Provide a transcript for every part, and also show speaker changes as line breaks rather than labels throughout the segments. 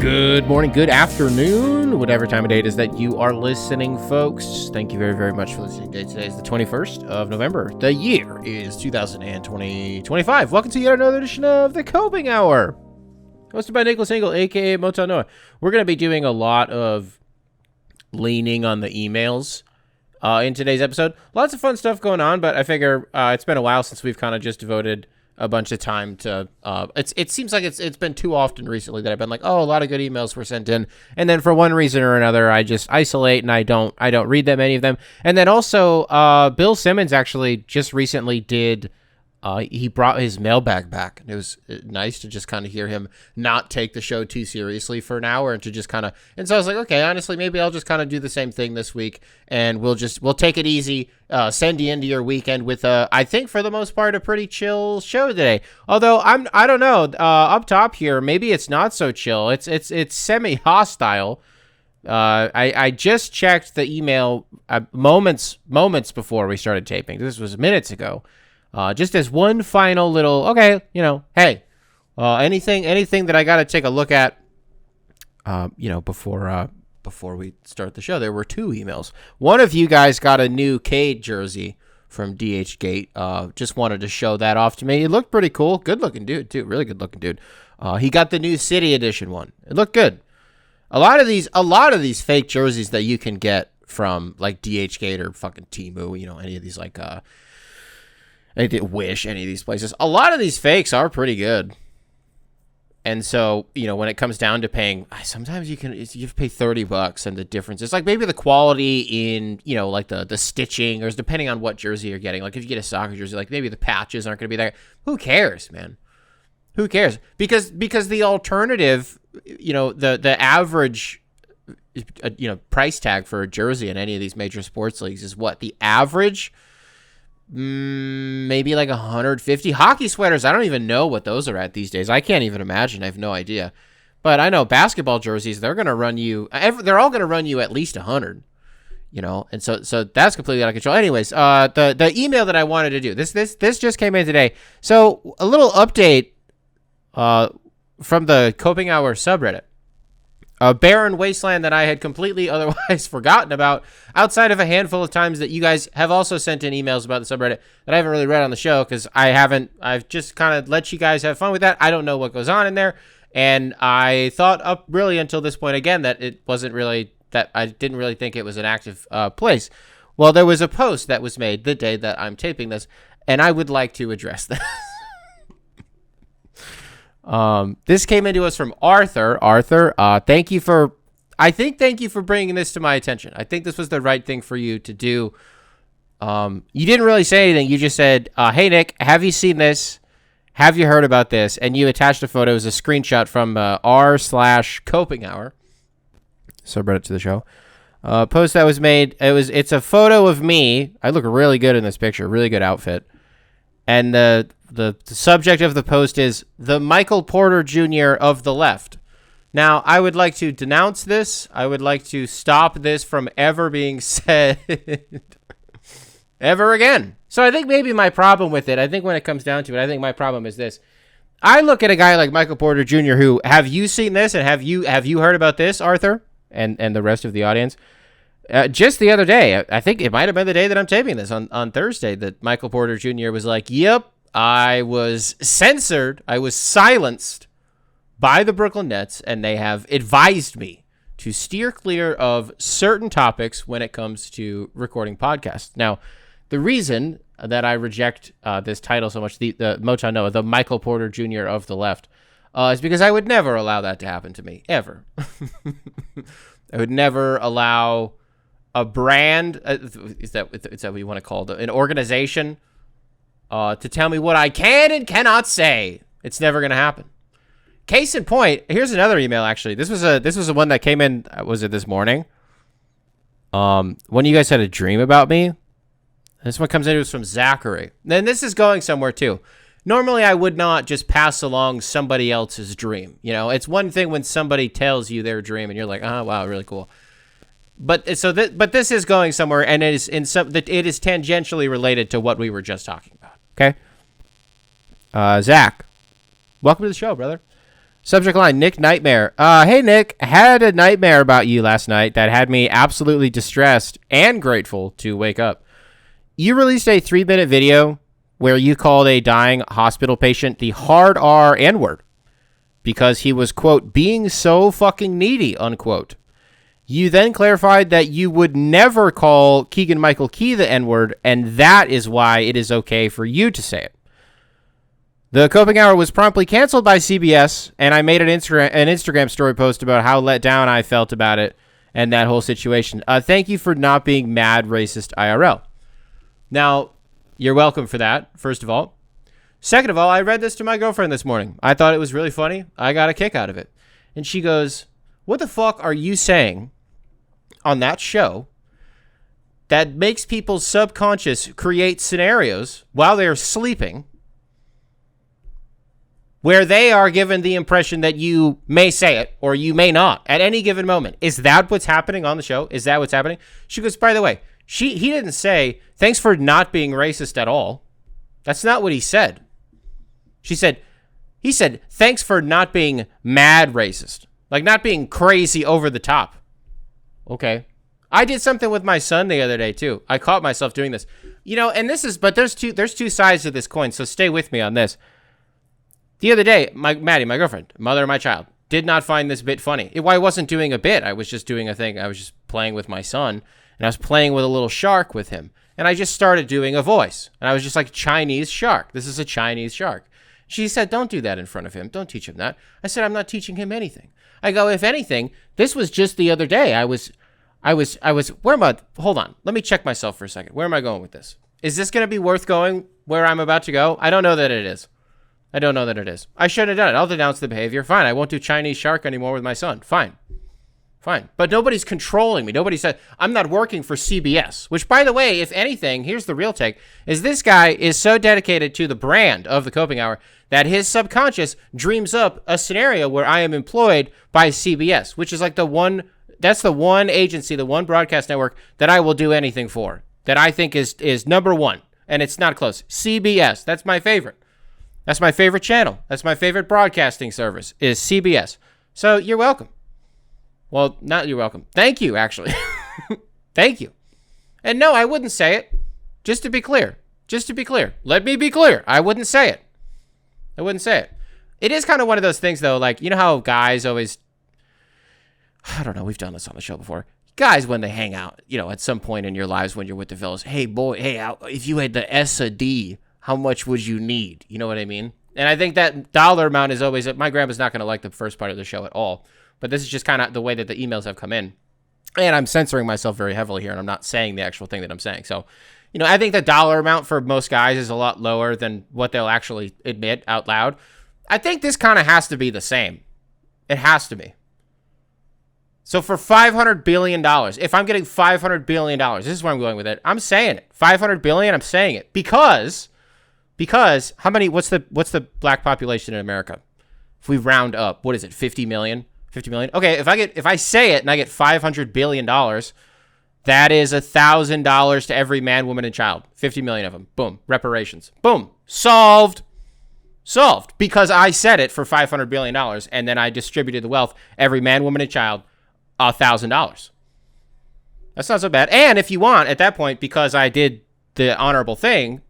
Good morning, good afternoon, whatever time of day it is that you are listening, folks. Thank you very, very much for listening. Today is the 21st of November. The year is 2025. Welcome to yet another edition of the Coping Hour, hosted by Nicholas Engel, a.k.a. Motown Noah. We're going to be doing a lot of leaning on the emails in today's episode. Lots of fun stuff going on, but I figure it's been a while since we've kind of just devoted a bunch of time to it seems like it's been too often recently that I've been like, oh, a lot of good emails were sent in, and then for one reason or another I just isolate and I don't read them, any of them. And then also Bill Simmons actually just recently did he brought his mailbag back, and it was nice to just kind of hear him not take the show too seriously for an hour, and to just kind of, and so I was like, okay, honestly, maybe I'll just kind of do the same thing this week, and we'll take it easy, send you into your weekend with I think for the most part a pretty chill show today. Although I don't know, up top here maybe it's not so chill. It's semi hostile. I just checked the email moments before we started taping. This was minutes ago. Just as one final little, okay, hey, anything that I got to take a look at, before we start the show. There were two emails. One of you guys got a new Cade jersey from DH Gate. Just wanted to show that off to me. It looked pretty cool. Good looking dude too. Really good looking dude. He got the new City Edition one. It looked good. A lot of these fake jerseys that you can get from like DH Gate or fucking Temu, any of these like Wish, any of these places. A lot of these fakes are pretty good. And so, when it comes down to paying, sometimes you have to pay $30, and the difference is like maybe the quality in, like the stitching, or depending on what jersey you're getting. Like if you get a soccer jersey, like maybe the patches aren't going to be there. Who cares, man? Who cares? Because the alternative, the average, price tag for a jersey in any of these major sports leagues is what? The average? Maybe like 150. Hockey sweaters, I don't even know what those are at these days. I can't even imagine. I have no idea. But I know basketball jerseys, they're going to run you, they're all going to run you at least 100, and so that's completely out of control. Anyways, the email that I wanted to do, this just came in today. So a little update from the Coping Hour subreddit. A barren wasteland that I had completely otherwise forgotten about, outside of a handful of times that you guys have also sent in emails about the subreddit that I haven't really read on the show because I've just kind of let you guys have fun with that. I don't know what goes on in there. And I thought up really until this point again that it wasn't really, that I didn't really think it was an active place. Well, there was a post that was made the day that I'm taping this, and I would like to address that. This came into us from Arthur. Arthur, thank you for bringing this to my attention. I think this was the right thing for you to do. You didn't really say anything. You just said, hey, Nick, have you seen this? Have you heard about this? And you attached a photo. It was a screenshot from r/Coping Hour, subreddit to the show. Post that was made. It's a photo of me. I look really good in this picture. Really good outfit. And the subject of the post is the Michael Porter Jr. of the left. Now, I would like to denounce this. I would like to stop this from ever being said ever again. So I think maybe my problem with it, I think when it comes down to it, I think my problem is this. I look at a guy like Michael Porter Jr. who, have you seen this, and have you heard about this, Arthur, and the rest of the audience? Just the other day, I think it might have been the day that I'm taping this, on Thursday, that Michael Porter Jr. was like, yep, I was censored, I was silenced by the Brooklyn Nets, and they have advised me to steer clear of certain topics when it comes to recording podcasts. Now, the reason that I reject this title so much, the Motown Noah, the Michael Porter Jr. of the left, is because I would never allow that to happen to me, ever. I would never allow a brand, is that what you want to call it, an organization, to tell me what I can and cannot say. It's never going to happen. Case in point, here's another email, actually. This was a one that came in, was it this morning? One of you guys had a dream about me. This one comes in, it was from Zachary. Then this is going somewhere, too. Normally, I would not just pass along somebody else's dream. It's one thing when somebody tells you their dream, and you're like, oh, wow, really cool. But this is going somewhere, and it is tangentially related to what we were just talking about. Okay, Zach, welcome to the show, brother. Subject line, Nick Nightmare. Hey, Nick. Had a nightmare about you last night that had me absolutely distressed and grateful to wake up. You released a 3-minute video where you called a dying hospital patient the hard R N-word because he was, quote, being so fucking needy, unquote. You then clarified that you would never call Keegan-Michael Key the N-word, and that is why it is okay for you to say it. The Coping Hour was promptly canceled by CBS, and I made an Instagram story post about how let down I felt about it and that whole situation. Thank you for not being mad racist IRL. Now, you're welcome for that, first of all. Second of all, I read this to my girlfriend this morning. I thought it was really funny. I got a kick out of it. And she goes, what the fuck are you saying on that show that makes people's subconscious create scenarios while they're sleeping where they are given the impression that you may say it or you may not at any given moment? Is that what's happening on the show? Is that what's happening? She goes, by the way, he didn't say, thanks for not being racist at all. That's not what he said. He said, thanks for not being mad racist. Like not being crazy over the top. Okay. I did something with my son the other day too. I caught myself doing this. And there's two sides to this coin, so stay with me on this. The other day, Maddie, my girlfriend, mother of my child, did not find this bit funny. I wasn't doing a bit. I was just doing a thing. I was just playing with my son, and I was playing with a little shark with him. And I just started doing a voice. And I was just like, Chinese shark. This is a Chinese shark. She said, don't do that in front of him. Don't teach him that. I said, I'm not teaching him anything. I go, if anything, this was just the other day. Hold on. Let me check myself for a second. Where am I going with this? Is this going to be worth going where I'm about to go? I don't know that it is. I shouldn't have done it. I'll denounce the behavior. Fine. I won't do Chinese shark anymore with my son. Fine. But nobody's controlling me. Nobody said, I'm not working for CBS, which, by the way, if anything, here's the real take, is this guy is so dedicated to the brand of the Coping Hour that his subconscious dreams up a scenario where I am employed by CBS, which is like the one agency, the one broadcast network that I will do anything for, that I think is number one, and it's not close. CBS, that's my favorite. That's my favorite channel. That's my favorite broadcasting service is CBS. So you're welcome. Well, not you're welcome. Thank you, actually. Thank you. And no, I wouldn't say it. Just to be clear. Let me be clear. I wouldn't say it. It is kind of one of those things, though, like, you know how guys always, I don't know, we've done this on the show before. Guys, when they hang out, at some point in your lives when you're with the fellas, hey, boy, if you had the S a D, how much would you need? You know what I mean? And I think that dollar amount is always, my grandma's not going to like the first part of the show at all. But this is just kind of the way that the emails have come in. And I'm censoring myself very heavily here, and I'm not saying the actual thing that I'm saying. So, I think the dollar amount for most guys is a lot lower than what they'll actually admit out loud. I think this kind of has to be the same. It has to be. So for $500 billion, if I'm getting $500 billion, this is where I'm going with it. I'm saying it. $500 billion, I'm saying it. Because how many, what's the black population in America? If we round up, what is it, 50 million? 50 million. Okay, if I say it and I get $500 billion, that is $1,000 to every man, woman, and child. 50 million of them. Boom. Reparations. Boom. Solved. Because I said it for $500 billion and then I distributed the wealth, every man, woman, and child, $1,000. That's not so bad. And if you want, at that point, because I did the honorable thing,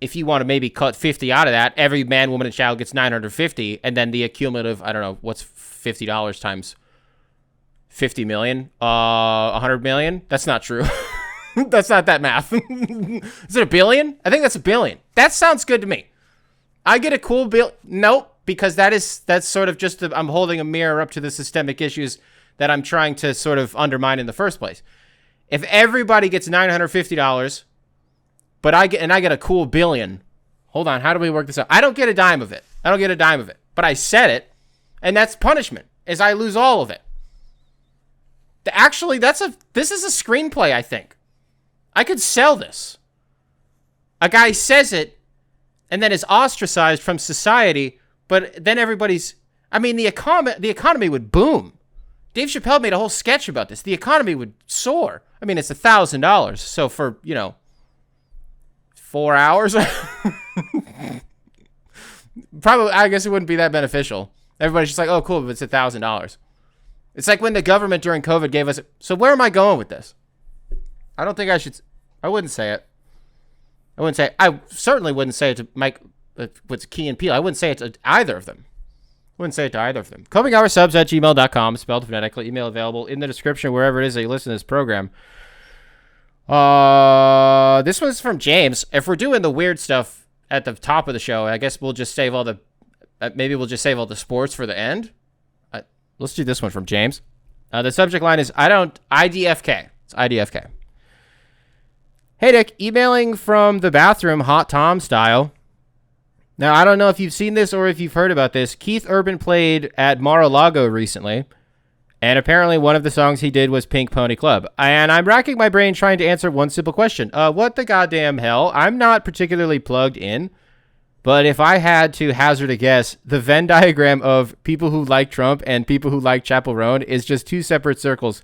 if you want to maybe cut 50 out of that, every man, woman, and child gets 950, and then the accumulative, I don't know, what's $50 times 50 million? 100 million? That's not true. That's not that math. Is it a billion? I think that's a billion. That sounds good to me. I get a cool bill. Nope, because that's sort of just, I'm holding a mirror up to the systemic issues that I'm trying to sort of undermine in the first place. If everybody gets $950, but I get a cool billion. Hold on, how do we work this out? I don't get a dime of it. But I said it, and that's punishment, is I lose all of it. Actually, this is a screenplay, I think. I could sell this. A guy says it, and then is ostracized from society, but then the economy would boom. Dave Chappelle made a whole sketch about this. The economy would soar. I mean, it's $1,000, so for, 4 hours, probably, I guess it wouldn't be that beneficial. Everybody's just like, oh, cool, but it's $1,000. It's like when the government during COVID gave us. So where am I going with this? I don't think I should. I wouldn't say it. I certainly wouldn't say it to Mike. What's Key and Peele? I wouldn't say it to either of them. CopingHoursSubs@gmail.com, spelled phonetically. Email available in the description wherever it is that you listen to this program. This one's from James. If we're doing the weird stuff at the top of the show, I guess we'll just save all the. Maybe we'll just save all the sports for the end. Let's do this one from James. The subject line is IDFK. It's IDFK. Hey, Dick. Emailing from the bathroom, Hot Tom style. Now, I don't know if you've seen this or if you've heard about this. Keith Urban played at Mar-a-Lago recently, and apparently one of the songs he did was Pink Pony Club. And I'm racking my brain trying to answer one simple question. What the goddamn hell? I'm not particularly plugged in, but if I had to hazard a guess, the Venn diagram of people who like Trump and people who like Chapel Roan is just two separate circles.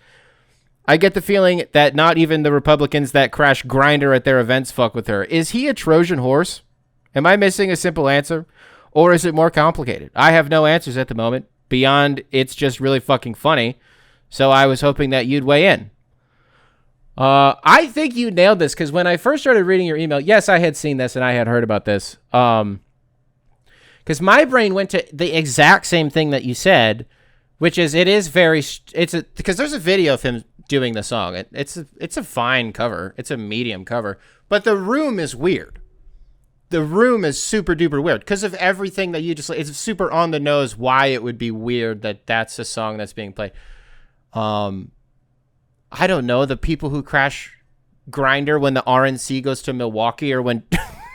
I get the feeling that not even the Republicans that crash Grindr at their events fuck with her. Is he a Trojan horse? Am I missing a simple answer? Or is it more complicated? I have no answers at the moment beyond it's just really fucking funny. So I was hoping that you'd weigh in. I think you nailed this because when I first started reading your email, yes, I had seen this and I had heard about this. Because my brain went to the exact same thing that you said, which is because there's a video of him doing the song. It's a fine cover. It's a medium cover, but the room is weird. The room is super duper weird because of everything that you just. It's super on the nose why it would be weird that that's a song that's being played. I don't know, the people who crash Grindr when the RNC goes to Milwaukee, or when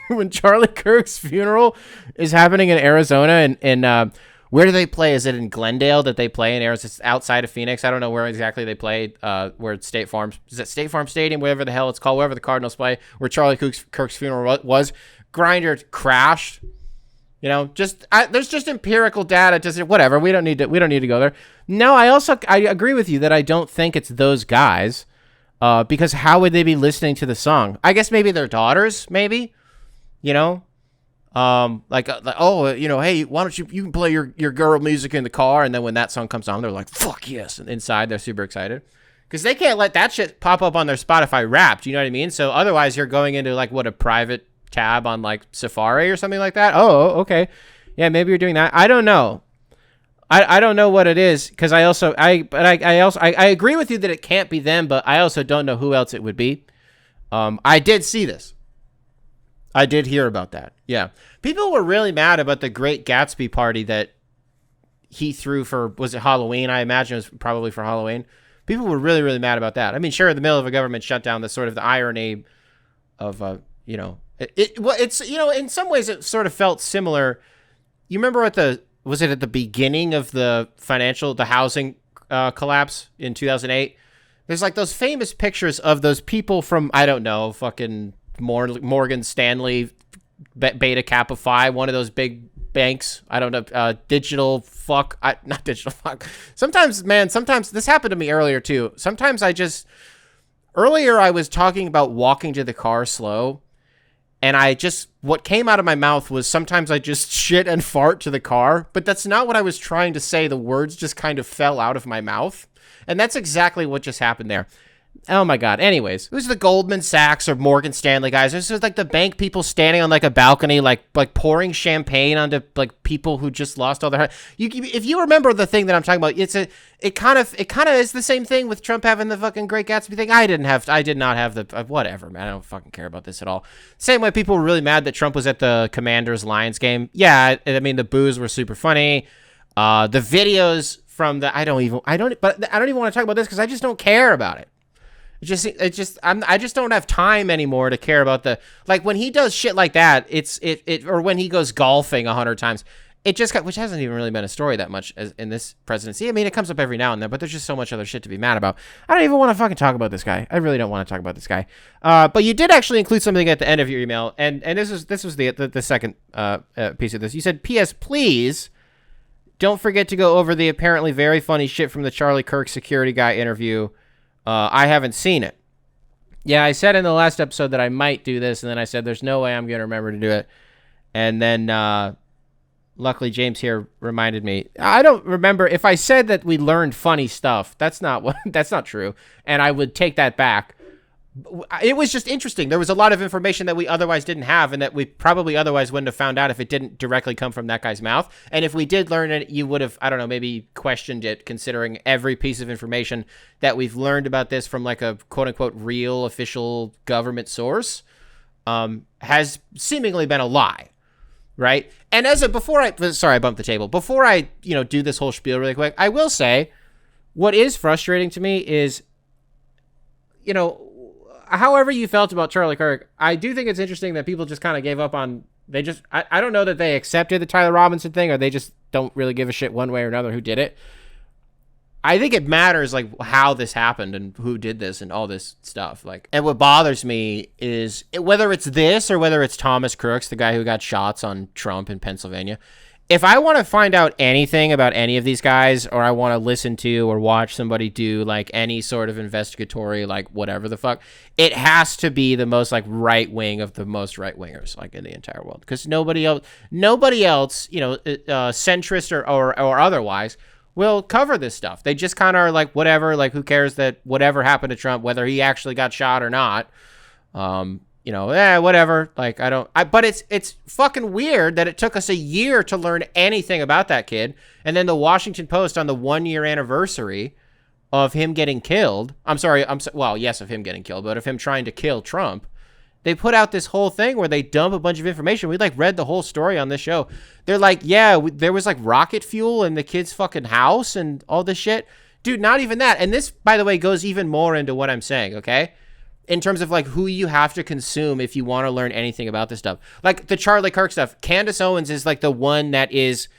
when Charlie Kirk's funeral is happening in Arizona, and where do they play? Is it in Glendale that they play in Arizona? It's outside of Phoenix. I don't know where exactly they play. Where it's State Farm. Is it State Farm Stadium? Whatever the hell it's called. Wherever the Cardinals play. Where Charlie Kirk's funeral was. Grindr crashed. You know, there's just empirical data to say whatever. We don't need to go there. No, I agree with you that I don't think it's those guys, because how would they be listening to the song? I guess maybe their daughters, maybe, you know, hey, why don't you can play your girl music in the car, and then when that song comes on, they're like, fuck yes, and inside they're super excited because they can't let that shit pop up on their Spotify Wrapped. You know what I mean? So otherwise, you're going into like a private tab on like Safari or something like that. Oh, okay. Yeah, maybe you're doing that. I don't know. I don't know what it is because I agree with you that it can't be them, but I also don't know who else it would be. I did see this. I did hear about that. Yeah. People were really mad about the Great Gatsby party that he threw for, was it Halloween? I imagine it was probably for Halloween. People were really, really mad about that. I mean, sure, in the middle of a government shutdown, the sort of the irony of, it's in some ways it sort of felt similar. You remember was it at the beginning of the housing collapse in 2008? There's like those famous pictures of those people from, I don't know, fucking Morgan Stanley, Beta Kappa Phi, one of those big banks. I don't know, not digital fuck. Sometimes this happened to me earlier too. Sometimes earlier I was talking about walking to the car slow. And what came out of my mouth was sometimes I just shit and fart to the car, but that's not what I was trying to say. The words just kind of fell out of my mouth. And that's exactly what just happened there. Oh my God. Anyways, it was the Goldman Sachs or Morgan Stanley guys. This was like the bank people standing on like a balcony, like pouring champagne onto like people who just lost all their. If you remember the thing that I'm talking about, it kind of is the same thing with Trump having the fucking Great Gatsby thing. I did not have the whatever, man. I don't fucking care about this at all. Same way people were really mad that Trump was at the Commanders Lions game. Yeah, I mean the boos were super funny. The videos from I don't even want to talk about this because I just don't care about it. I just don't have time anymore to care about like when he does shit like that. Or when he goes golfing 100 times, which hasn't even really been a story that much in this presidency. I mean, it comes up every now and then, but there's just so much other shit to be mad about. I don't even want to fucking talk about this guy. I really don't want to talk about this guy. But you did actually include something at the end of your email, and this was the second piece of this. You said, "P.S. Please don't forget to go over the apparently very funny shit from the Charlie Kirk security guy interview. I haven't seen it." Yeah, I said in the last episode that I might do this, and then I said there's no way I'm going to remember to do it. And then Luckily, James here reminded me. I don't remember if I said that we learned funny stuff. That's not true, and I would take that back. It was just interesting. There was a lot of information that we otherwise didn't have, and that we probably otherwise wouldn't have found out if it didn't directly come from that guy's mouth. And if we did learn it, you would have, I don't know, maybe questioned it, considering every piece of information that we've learned about this from like a quote unquote real official government source has seemingly been a lie. Right. And I bumped the table. Before I, do this whole spiel really quick, I will say what is frustrating to me is, however you felt about Charlie Kirk, I do think it's interesting that people just kind of gave up on, I don't know that they accepted the Tyler Robinson thing, or they just don't really give a shit one way or another who did it. I think it matters like how this happened and who did this and all this stuff. Like, and what bothers me is whether it's this or whether it's Thomas Crooks, the guy who got shots on Trump in Pennsylvania. If I want to find out anything about any of these guys, or I want to listen to or watch somebody do like any sort of investigatory, like whatever the fuck, it has to be the most like right wing of the most right wingers like in the entire world. Because nobody else, centrist or otherwise, will cover this stuff. They just kind of are like, whatever, like who cares that whatever happened to Trump, whether he actually got shot or not, whatever. Like, but it's fucking weird that it took us a year to learn anything about that kid. And then the Washington Post on the 1-year anniversary of him getting killed, of him getting killed, but of him trying to kill Trump, they put out this whole thing where they dump a bunch of information. We like read the whole story on this show. They're like, there was like rocket fuel in the kid's fucking house and all this shit. Dude, not even that. And this, by the way, goes even more into what I'm saying, okay? In terms of like who you have to consume if you want to learn anything about this stuff. Like the Charlie Kirk stuff, Candace Owens is like the one that is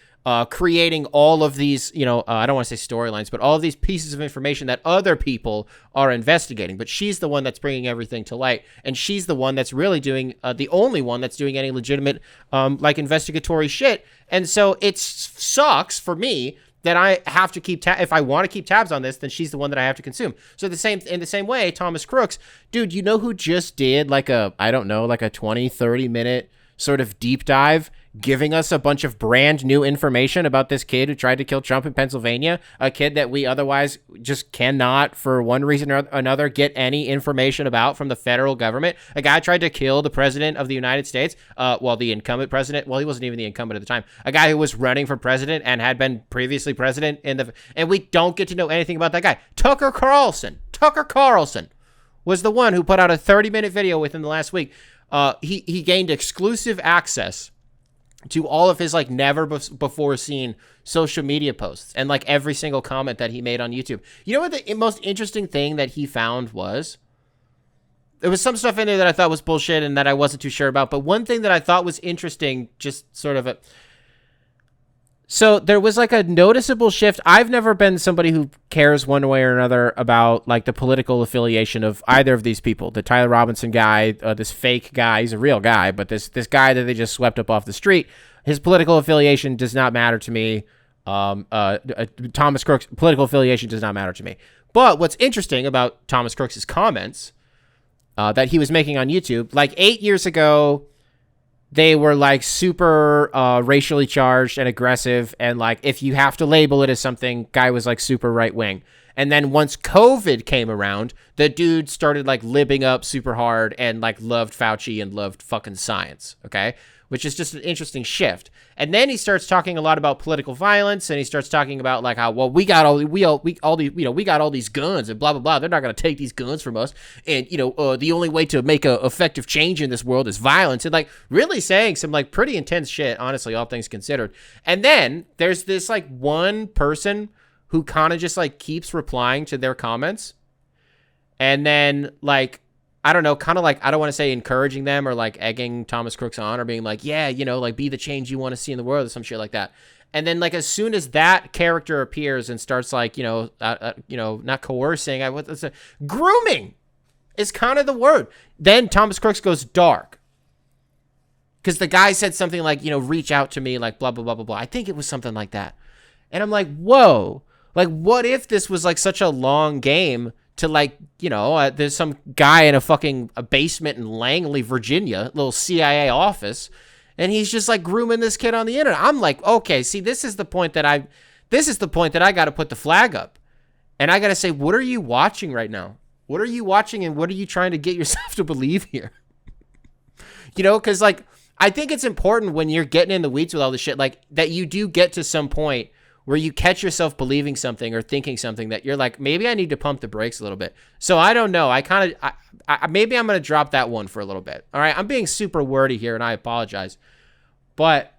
creating all of these, I don't want to say storylines, but all of these pieces of information that other people are investigating. But she's the one that's bringing everything to light. And she's the one that's really doing, the only one that's doing any legitimate, like investigatory shit. And so it sucks for me that I have to keep if I want to keep tabs on this, then she's the one that I have to consume. So in the same way, Thomas Crooks, dude, you know who just did like a 20, 30 minute sort of deep dive, giving us a bunch of brand new information about this kid who tried to kill Trump in Pennsylvania, a kid that we otherwise just cannot, for one reason or another, get any information about from the federal government. A guy tried to kill the president of the United States, the incumbent president, he wasn't even the incumbent at the time, a guy who was running for president and had been previously president and we don't get to know anything about that guy. Tucker Carlson was the one who put out a 30-minute video within the last week. He gained exclusive access to all of his like never before seen social media posts and like every single comment that he made on YouTube. You know what the most interesting thing that he found was? There was some stuff in there that I thought was bullshit and that I wasn't too sure about. But one thing that I thought was interesting, just sort of so there was like a noticeable shift. I've never been somebody who cares one way or another about like the political affiliation of either of these people. The Tyler Robinson guy, this fake guy, he's a real guy, but this guy that they just swept up off the street, his political affiliation does not matter to me. Thomas Crooks' political affiliation does not matter to me. But what's interesting about Thomas Crooks' comments that he was making on YouTube, like 8 years ago, they were like super racially charged and aggressive. And like, if you have to label it as something, guy was like super right wing. And then once COVID came around, the dude started like libbing up super hard and like loved Fauci and loved fucking science. Okay. Which is just an interesting shift. And then he starts talking a lot about political violence, and he starts talking about like how, well, we got all these guns and blah blah blah. They're not going to take these guns from us, and the only way to make a effective change in this world is violence, and like really saying some like pretty intense shit, honestly, all things considered. And then there's this like one person who kind of just like keeps replying to their comments, and then like, I don't know, kind of like, I don't want to say encouraging them or like egging Thomas Crooks on or being like, yeah, like be the change you want to see in the world or some shit like that. And then like, as soon as that character appears and starts like, not coercing, grooming is kind of the word. Then Thomas Crooks goes dark. Because the guy said something like, reach out to me, like blah, blah, blah, blah, blah. I think it was something like that. And I'm like, whoa, like what if this was like such a long game to like, there's some guy in a basement in Langley, Virginia, little CIA office, And he's just like grooming this kid on the internet. I'm like, okay, see, this is the point that I got to put the flag up. And I got to say, what are you watching right now? What are you watching and what are you trying to get yourself to believe here? Because like, I think it's important when you're getting in the weeds with all this shit, like that you do get to some point where you catch yourself believing something or thinking something that you're like, maybe I need to pump the brakes a little bit. So I don't know. Maybe I'm going to drop that one for a little bit. All right. I'm being super wordy here and I apologize. But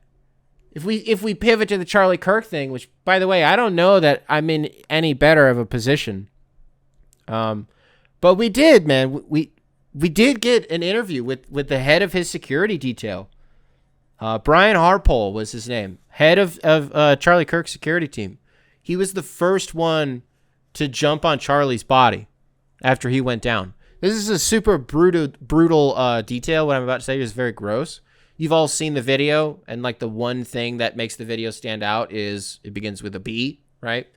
if we pivot to the Charlie Kirk thing, which by the way, I don't know that I'm in any better of a position. But we did, man. We did get an interview with the head of his security detail. Brian Harpole was his name, head of Charlie Kirk's security team. He was the first one to jump on Charlie's body after he went down. This is a super brutal detail. What I'm about to say is very gross. You've all seen the video, and like the one thing that makes the video stand out is it begins with a B, right?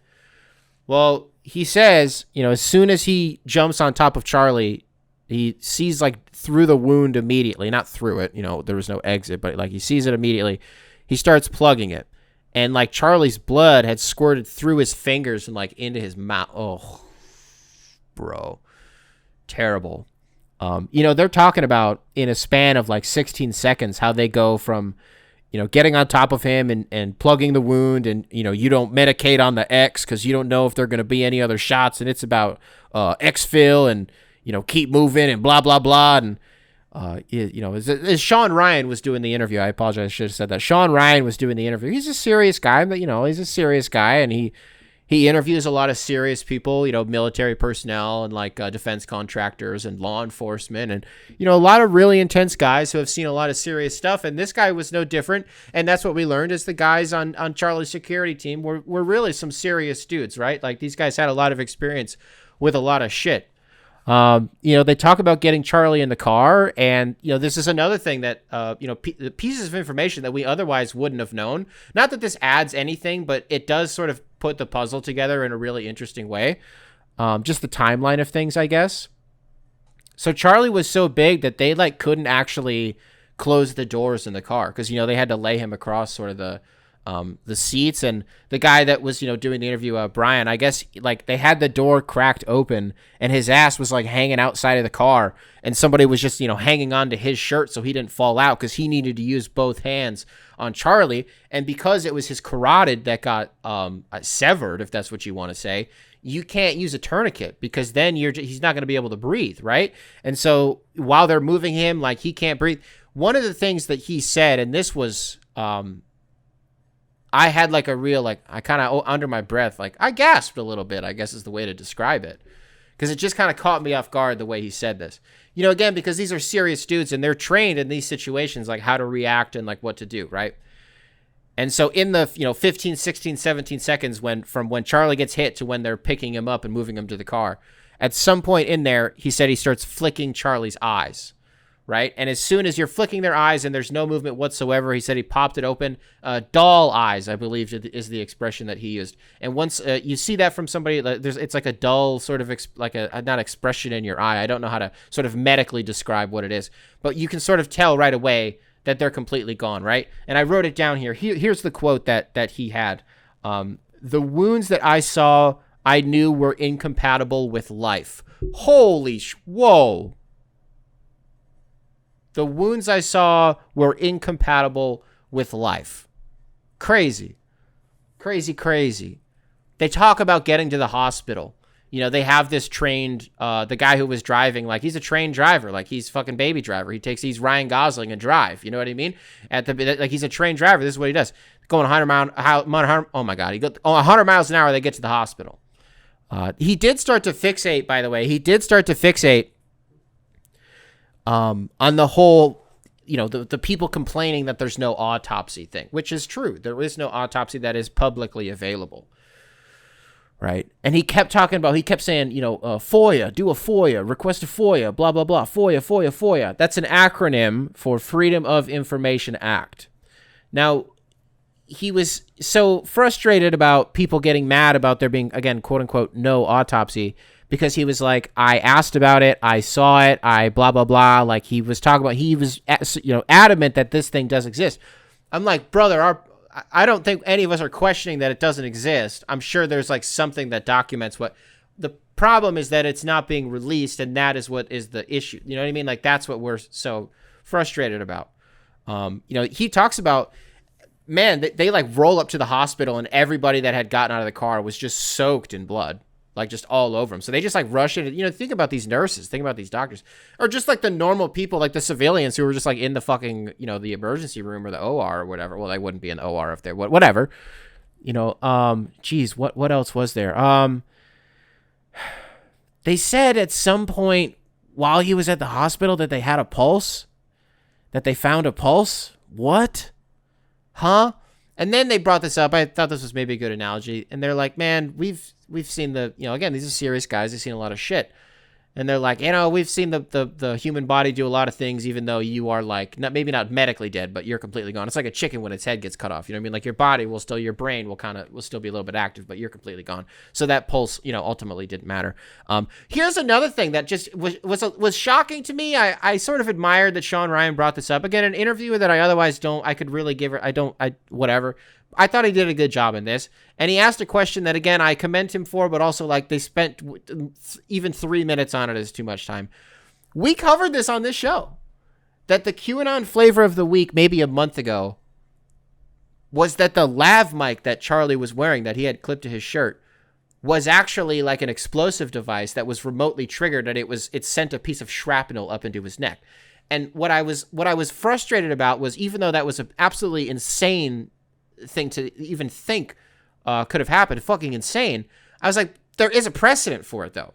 Well, he says, as soon as he jumps on top of Charlie, he sees like through the wound immediately, not through it, there was no exit, but like he sees it immediately. He starts plugging it. And like Charlie's blood had squirted through his fingers and like into his mouth. Oh, bro. Terrible. They're talking about in a span of like 16 seconds, how they go from, getting on top of him and plugging the wound. And, you don't medicate on the X because you don't know if there are going to be any other shots. And it's about exfil and, keep moving and blah, blah, blah. And, as Sean Ryan was doing the interview, I apologize, I should have said that. Sean Ryan was doing the interview. He's a serious guy, but, he's a serious guy. And he interviews a lot of serious people, military personnel and like defense contractors and law enforcement and, a lot of really intense guys who have seen a lot of serious stuff. And this guy was no different. And that's what we learned is the guys on Charlie's security team were really some serious dudes, right? Like these guys had a lot of experience with a lot of shit. They talk about getting Charlie in the car, and this is another thing that pieces of information that we otherwise wouldn't have known. Not that this adds anything, but it does sort of put the puzzle together in a really interesting way. Just the timeline of things, I guess. So Charlie was so big that they like couldn't actually close the doors in the car because they had to lay him across sort of the seats. And the guy that was doing the interview, Brian, I guess like they had the door cracked open and his ass was like hanging outside of the car and somebody was just hanging on to his shirt so he didn't fall out because he needed to use both hands on Charlie. And because it was his carotid that got severed, if that's what you want to say, you can't use a tourniquet because then he's not going to be able to breathe, right? And so while they're moving him, like he can't breathe. One of the things that he said, and this was I had like a real, like, I kind of under my breath, like I gasped a little bit, I guess is the way to describe it. Because it just kind of caught me off guard the way he said this. Again, because these are serious dudes and they're trained in these situations, like how to react and like what to do, right? And so in the, 15, 16, 17 seconds from when Charlie gets hit to when they're picking him up and moving him to the car, at some point in there, he said he starts flicking Charlie's eyes. Right. And as soon as you're flicking their eyes and there's no movement whatsoever, he said he popped it open. Doll eyes, I believe, is the expression that he used. And once you see that from somebody, it's like a dull sort of not expression in your eye. I don't know how to sort of medically describe what it is, but you can sort of tell right away that they're completely gone. Right. And I wrote it down here. Here's the quote that he had. The wounds that I saw, I knew were incompatible with life. Whoa. The wounds I saw were incompatible with life. Crazy. They talk about getting to the hospital. They have this trained, the guy who was driving, like he's a trained driver, like he's fucking Baby Driver. He's Ryan Gosling and drive. You know what I mean? Like he's a trained driver. This is what he does. Going 100 miles, oh my God, he goes 100 miles an hour. They get to the hospital. He did start to fixate, by the way. On the whole, the people complaining that there's no autopsy thing, which is true. There is no autopsy that is publicly available. Right. And he kept saying, FOIA, do a FOIA, request a FOIA, blah, blah, blah, FOIA. That's an acronym for Freedom of Information Act. Now, he was so frustrated about people getting mad about there being, again, quote unquote, no autopsy, because he was like, I asked about it, I saw it, I blah blah blah. Like he was talking about, he was adamant that this thing does exist. I'm like, brother, I don't think any of us are questioning that it doesn't exist. I'm sure there's like something that documents what the problem is, that it's not being released, and that is what is the issue. You know what I mean? Like that's what we're so frustrated about. He talks about, man, they like roll up to the hospital and everybody that had gotten out of the car was just soaked in blood, like just all over them. So they just like rush in. Think about these nurses, think about these doctors, or just like the normal people, like the civilians who were just like in the fucking, the emergency room or the OR or whatever. Well, they wouldn't be in the OR if they're whatever, geez, what else was there? They said at some point while he was at the hospital that they had a pulse, that they found a pulse. What? Huh? And then they brought this up. I thought this was maybe a good analogy. And they're like, man, we've seen again, these are serious guys. They've seen a lot of shit. And they're like, we've seen the human body do a lot of things, even though you are like, maybe not medically dead, but you're completely gone. It's like a chicken when its head gets cut off. You know what I mean? Like your body will still, your brain will still be a little bit active, but you're completely gone. So that pulse, ultimately didn't matter. Here's another thing that just was shocking to me. I sort of admired that Sean Ryan brought this up. Again, an interview that I otherwise I could really give her, whatever. I thought he did a good job in this. And he asked a question that, again, I commend him for, but also like they spent even 3 minutes on it is too much time. We covered this on this show, that the QAnon flavor of the week maybe a month ago was that the lav mic that Charlie was wearing, that he had clipped to his shirt, was actually like an explosive device that was remotely triggered, and it sent a piece of shrapnel up into his neck. And what I was frustrated about was, even though that was an absolutely insane thing to even think could have happened, fucking insane, I was like, there is a precedent for it though.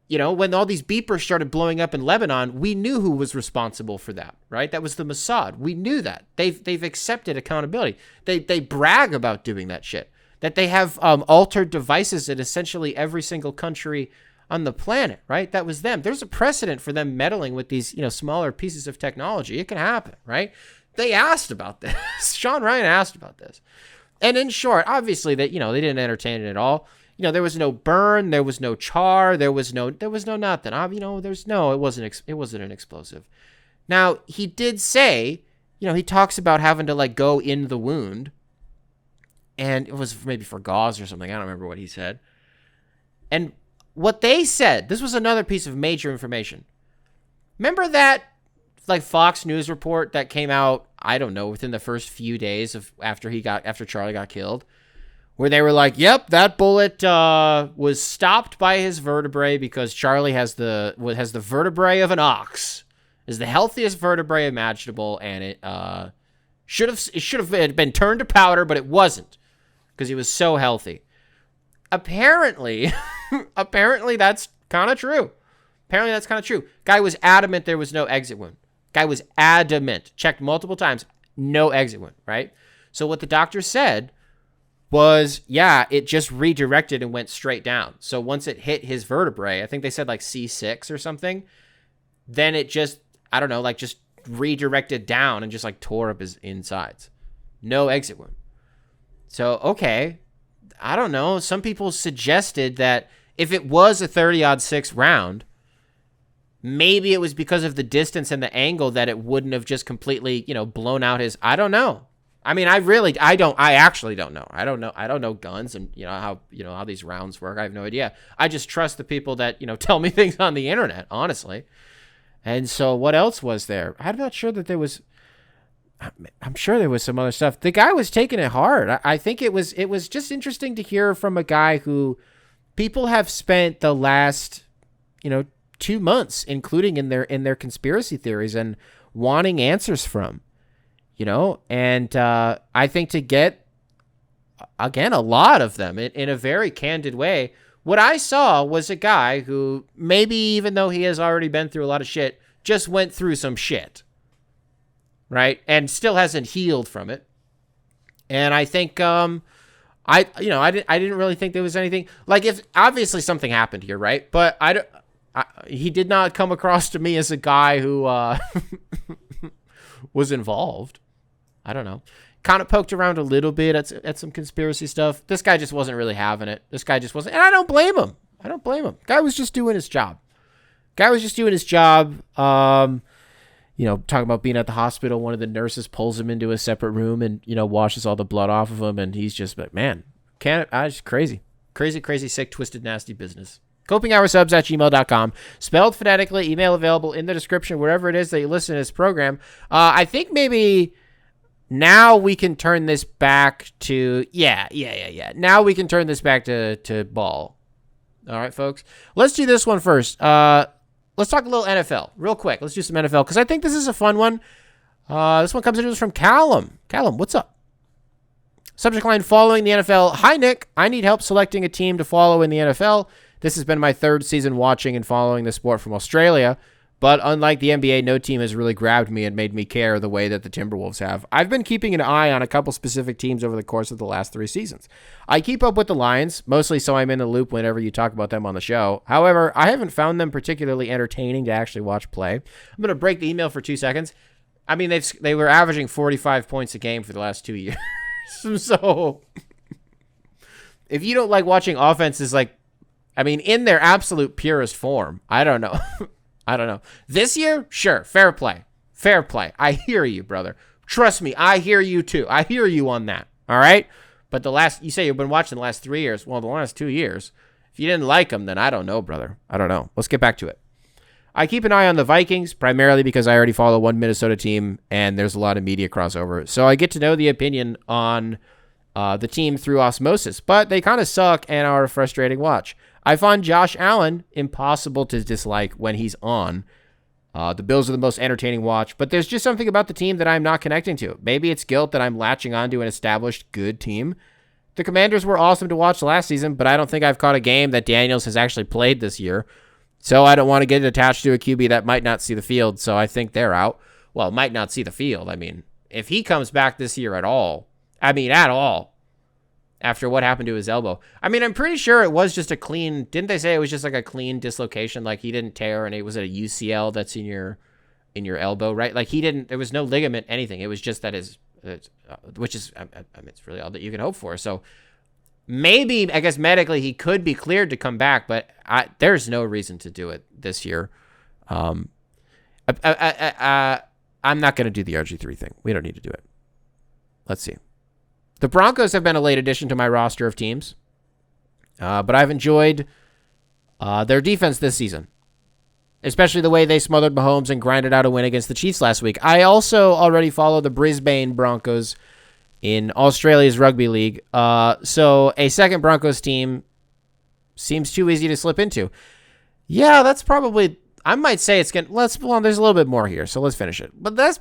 When all these beepers started blowing up in Lebanon, we knew who was responsible for that, right? That was the Mossad. We knew that. They've accepted accountability. They brag about doing that shit, that they have altered devices in essentially every single country on the planet, right? That was them. There's a precedent for them meddling with these smaller pieces of technology. It can happen, right? They asked about this. Sean Ryan asked about this. And in short, obviously that, they didn't entertain it at all. There was no burn, there was no char, there was no nothing. It wasn't an explosive. Now, he did say, he talks about having to like go in the wound, and it was maybe for gauze or something. I don't remember what he said. And what they said, this was another piece of major information. Remember that like Fox News report that came out, I don't know, within the first few days of after Charlie got killed, where they were like, yep, that bullet was stopped by his vertebrae because Charlie has the vertebrae of an ox, is the healthiest vertebrae imaginable, and it should have been turned to powder, but it wasn't because he was so healthy. Apparently that's kind of true. Guy was adamant there was no exit wound. Guy was adamant, checked multiple times, no exit wound, right? So what the doctor said was, it just redirected and went straight down. So once it hit his vertebrae, I think they said like C6 or something, then it just, I don't know, like just redirected down and just like tore up his insides. No exit wound. So, okay, I don't know. Some people suggested that if it was a 30-06 round, maybe it was because of the distance and the angle that it wouldn't have just completely, blown out his, I don't know. I mean, I actually don't know. I don't know guns and, how these rounds work. I have no idea. I just trust the people that, tell me things on the internet, honestly. And so what else was there? I'm not sure that there was, I'm sure there was some other stuff. The guy was taking it hard. I think it was just interesting to hear from a guy who people have spent the last, 2 months, including in their conspiracy theories and wanting answers from, and I think to get, again, a lot of them in a very candid way. What I saw was a guy who, maybe even though he has already been through a lot of shit, just went through some shit, right? And still hasn't healed from it. And I think, I didn't really think there was anything, like, if obviously something happened here, right? But he did not come across to me as a guy who was involved. I don't know. Kind of poked around a little bit at some conspiracy stuff. This guy just wasn't really having it. This guy just wasn't, and I don't blame him. I don't blame him. Guy was just doing his job. Talking about being at the hospital, one of the nurses pulls him into a separate room and, washes all the blood off of him. And he's just like, man, just crazy, sick, twisted, nasty business. copinghoursubs@gmail.com. Spelled phonetically. Email available in the description, wherever it is that you listen to this program. I think maybe now we can turn this back to, Now we can turn this back to ball. All right, folks. Let's do this one first. Let's talk a little NFL real quick. Let's do some NFL because I think this is a fun one. This one comes to us from Callum. Callum, what's up? Subject line, following the NFL. Hi, Nick. I need help selecting a team to follow in the NFL. This has been my third season watching and following the sport from Australia, but unlike the NBA, no team has really grabbed me and made me care the way that the Timberwolves have. I've been keeping an eye on a couple specific teams over the course of the last 3 seasons. I keep up with the Lions, mostly so I'm in the loop whenever you talk about them on the show. However, I haven't found them particularly entertaining to actually watch play. I'm going to break the email for 2 seconds. I mean, they were averaging 45 points a game for the last 2 years. So if you don't like watching offenses in their absolute purest form, I don't know. I don't know. This year, sure, fair play. I hear you, brother. Trust me, I hear you too. I hear you on that. All right? But you say you've been watching the last 3 years. Well, the last 2 years. If you didn't like them, then I don't know, brother. I don't know. Let's get back to it. I keep an eye on the Vikings, primarily because I already follow one Minnesota team, and there's a lot of media crossover. So I get to know the opinion on the team through osmosis, but they kind of suck and are a frustrating watch. I find Josh Allen impossible to dislike when he's on. The Bills are the most entertaining watch, but there's just something about the team that I'm not connecting to. Maybe it's guilt that I'm latching onto an established good team. The Commanders were awesome to watch last season, but I don't think I've caught a game that Daniels has actually played this year. So I don't want to get attached to a QB that might not see the field, so I think they're out. Well, might not see the field. I mean, if he comes back this year at all, after what happened to his elbow. I mean, I'm pretty sure it was just a clean, didn't they say it was just like a clean dislocation? Like he didn't tear and it was at a UCL that's in your elbow, right? Like there was no ligament, anything. It was just that which is, it's really all that you can hope for. So maybe, I guess medically he could be cleared to come back, but there's no reason to do it this year. I'm not going to do the RG3 thing. We don't need to do it. Let's see. The Broncos have been a late addition to my roster of teams, but I've enjoyed their defense this season, especially the way they smothered Mahomes and grinded out a win against the Chiefs last week. I also already follow the Brisbane Broncos in Australia's rugby league, so a second Broncos team seems too easy to slip into. Yeah, that's probably, I might say it's going to, there's a little bit more here, so let's finish it. But that's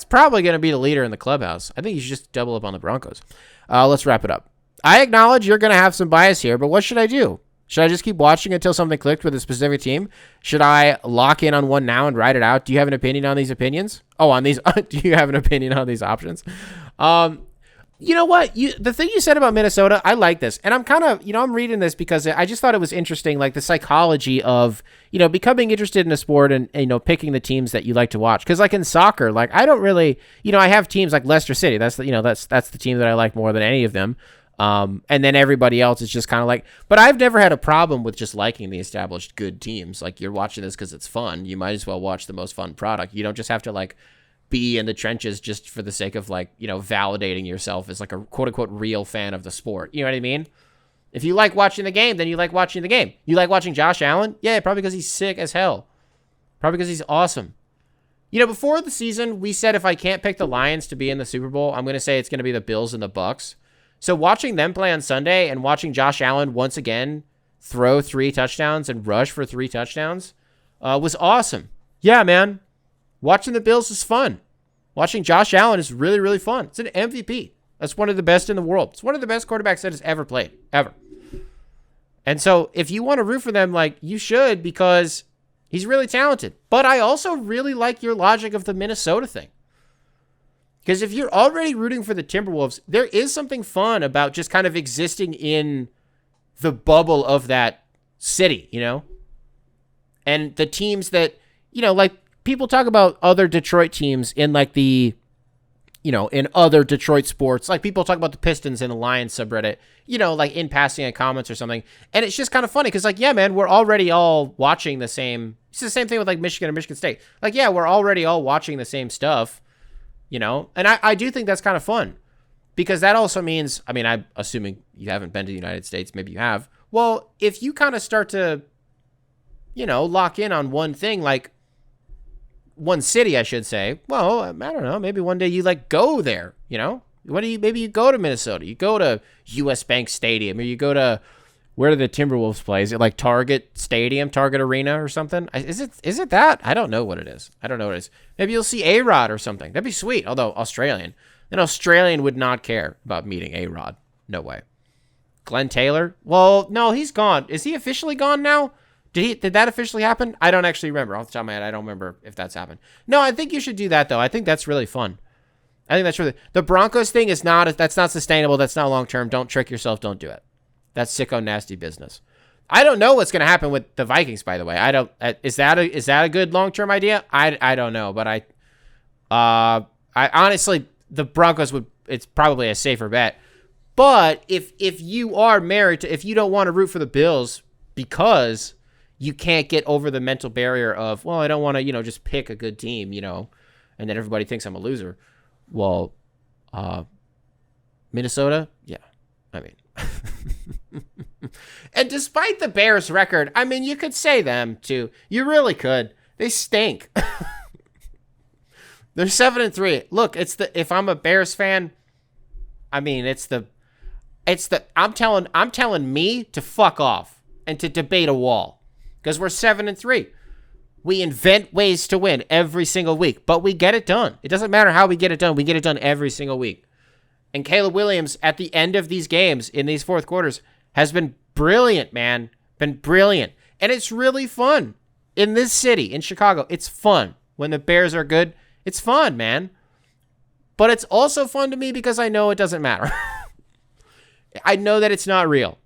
probably going to be the leader in the clubhouse. I think you should just double up on the Broncos. Let's wrap it up. I acknowledge you're going to have some bias here, but what should I do? Should I just keep watching until something clicked with a specific team? Should I lock in on one now and write it out? Do you have an opinion on these opinions? Do you have an opinion on these options? You know what? The thing you said about Minnesota, I like this. And I'm kind of, I'm reading this because I just thought it was interesting, like the psychology of, becoming interested in a sport and, picking the teams that you like to watch. Because like in soccer, like I don't really, I have teams like Leicester City. That's the, that's the team that I like more than any of them. And then everybody else is just kind of like, but I've never had a problem with just liking the established good teams. Like you're watching this because it's fun. You might as well watch the most fun product. You don't just have to like be in the trenches just for the sake of like, validating yourself as like a quote unquote real fan of the sport. You know what I mean? If you like watching the game, then you like watching the game. You like watching Josh Allen? Yeah, probably because he's sick as hell. Probably because he's awesome. Before the season, we said if I can't pick the Lions to be in the Super Bowl, I'm going to say it's going to be the Bills and the Bucks. So watching them play on Sunday and watching Josh Allen once again throw 3 touchdowns and rush for 3 touchdowns was awesome. Yeah, man. Watching the Bills is fun. Watching Josh Allen is really, really fun. It's an MVP. That's one of the best in the world. It's one of the best quarterbacks that has ever played, ever. And so if you want to root for them, like you should, because he's really talented. But I also really like your logic of the Minnesota thing. Because if you're already rooting for the Timberwolves, there is something fun about just kind of existing in the bubble of that city, And the teams that, like, people talk about other Detroit teams in like the in other Detroit sports, like people talk about the Pistons in the Lions subreddit, like in passing in comments or something. And it's just kind of funny because, like, yeah, man, we're already all watching the same. It's the same thing with like Michigan and Michigan State. Like, yeah, we're already all watching the same stuff, and I do think that's kind of fun because that also means, I mean, I'm assuming you haven't been to the United States. Maybe you have. Well, if you kind of start to, lock in on one thing, like, one city, I should say. Well, I don't know. Maybe one day you like go there, maybe you go to Minnesota, you go to US Bank Stadium, or you go to, where do the Timberwolves play? Is it like Target Stadium, Target Arena or something? Is it that? I don't know what it is. Maybe you'll see A-Rod or something. That'd be sweet. Although Australian. An Australian would not care about meeting A-Rod. No way. Glenn Taylor? Well, no, he's gone. Is he officially gone now? Did that officially happen? I don't actually remember. Off the top of my head, I don't remember if that's happened. No, I think you should do that, though. I think that's really fun. I think that's really... The Broncos thing is that's not sustainable. That's not long-term. Don't trick yourself. Don't do it. That's sicko nasty business. I don't know what's going to happen with the Vikings, by the way. I don't... Is that a good long-term idea? I don't know, but I honestly, the Broncos it's probably a safer bet. But if you are married to... If you don't want to root for the Bills because... you can't get over the mental barrier of, well, I don't want to, just pick a good team, and then everybody thinks I'm a loser. Well, Minnesota, yeah, I mean, and despite the Bears' record, I mean, you could say them too. You really could. They stink. They're 7-3. Look, if I'm a Bears fan, I mean, I'm telling me to fuck off and to debate a wall. Because we're 7-3. We invent ways to win every single week, but we get it done. It doesn't matter how we get it done. We get it done every single week. And Caleb Williams, at the end of these games, in these fourth quarters, has been brilliant, man. Been brilliant. And it's really fun. In this city, in Chicago, it's fun. When the Bears are good, it's fun, man. But it's also fun to me because I know it doesn't matter. I know that it's not real.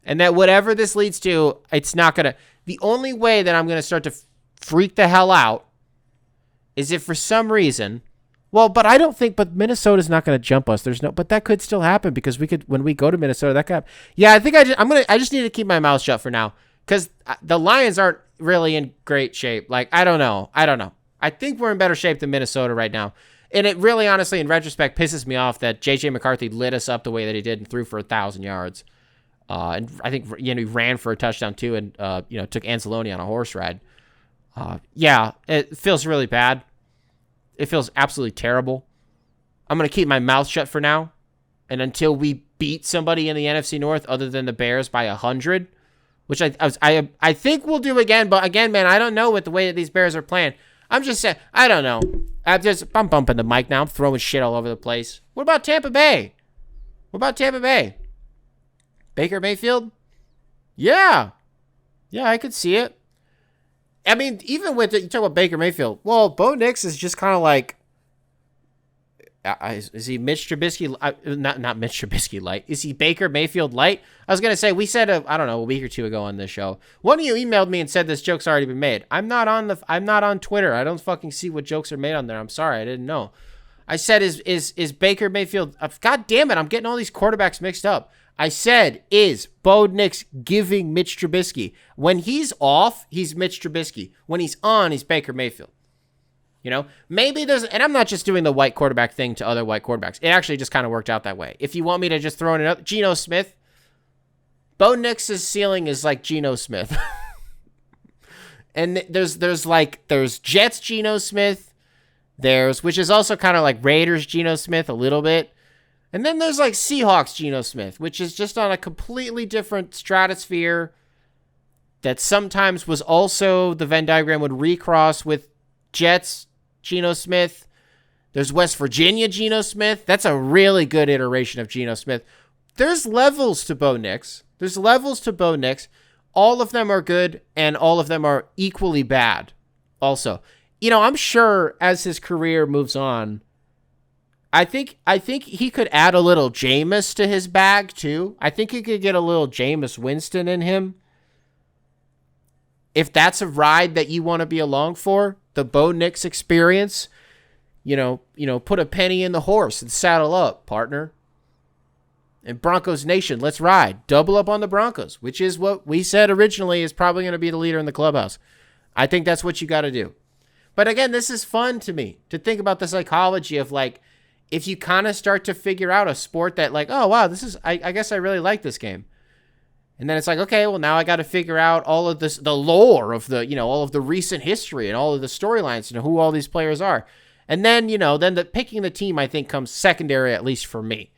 And that whatever this leads to, it's not going to... The only way that I'm going to start to freak the hell out is if for some reason, but Minnesota's not going to jump us. But that could still happen because when we go to Minnesota, that could happen. Yeah, I think I just need to keep my mouth shut for now because the Lions aren't really in great shape. Like, I don't know. I think we're in better shape than Minnesota right now. And it really, honestly, in retrospect, pisses me off that J.J. McCarthy lit us up the way that he did and threw for 1,000 yards. And I think, he ran for a touchdown too and, took Anzalone on a horse ride. Yeah, it feels really bad. It feels absolutely terrible. I'm going to keep my mouth shut for now. And until we beat somebody in the NFC North other than the Bears by 100, which I think we'll do again. But again, man, I don't know with the way that these Bears are playing. I'm just saying, I don't know. I'm bumping the mic now. I'm throwing shit all over the place. What about Tampa Bay? Baker Mayfield? Yeah, I could see it. I mean, even with you talk about Baker Mayfield. Well, Bo Nix is just kind of like, is he Mitch Trubisky? Not Mitch Trubisky light. Is he Baker Mayfield light? I was gonna say we said a week or two ago on this show. One of you emailed me and said this joke's already been made. I'm not on Twitter. I don't fucking see what jokes are made on there. I'm sorry, I didn't know. I said is Baker Mayfield? God damn it! I'm getting all these quarterbacks mixed up. I said, is Bo Nix giving Mitch Trubisky? When he's off, he's Mitch Trubisky. When he's on, he's Baker Mayfield. Maybe there's, and I'm not just doing the white quarterback thing to other white quarterbacks. It actually just kind of worked out that way. If you want me to just throw in another, Geno Smith, Bo Nix's ceiling is like Geno Smith. And there's Jets Geno Smith, which is also kind of like Raiders Geno Smith a little bit. And then there's like Seahawks Geno Smith, which is just on a completely different stratosphere that sometimes was also, the Venn diagram would recross with Jets Geno Smith. There's West Virginia Geno Smith. That's a really good iteration of Geno Smith. There's levels to Bo Nix. All of them are good, and all of them are equally bad also. I'm sure as his career moves on, I think he could add a little Jameis to his bag, too. I think he could get a little Jameis Winston in him. If that's a ride that you want to be along for, the Bo Nix experience, Put a penny in the horse and saddle up, partner. And Broncos Nation, let's ride. Double up on the Broncos, which is what we said originally is probably going to be the leader in the clubhouse. I think that's what you got to do. But again, this is fun to me to think about the psychology of like, if you kind of start to figure out a sport that like, oh, wow, I guess I really like this game. And then it's like, okay, well, now I got to figure out all of this, the lore of all of the recent history and all of the storylines and who all these players are. And then, picking the team, I think, comes secondary, at least for me.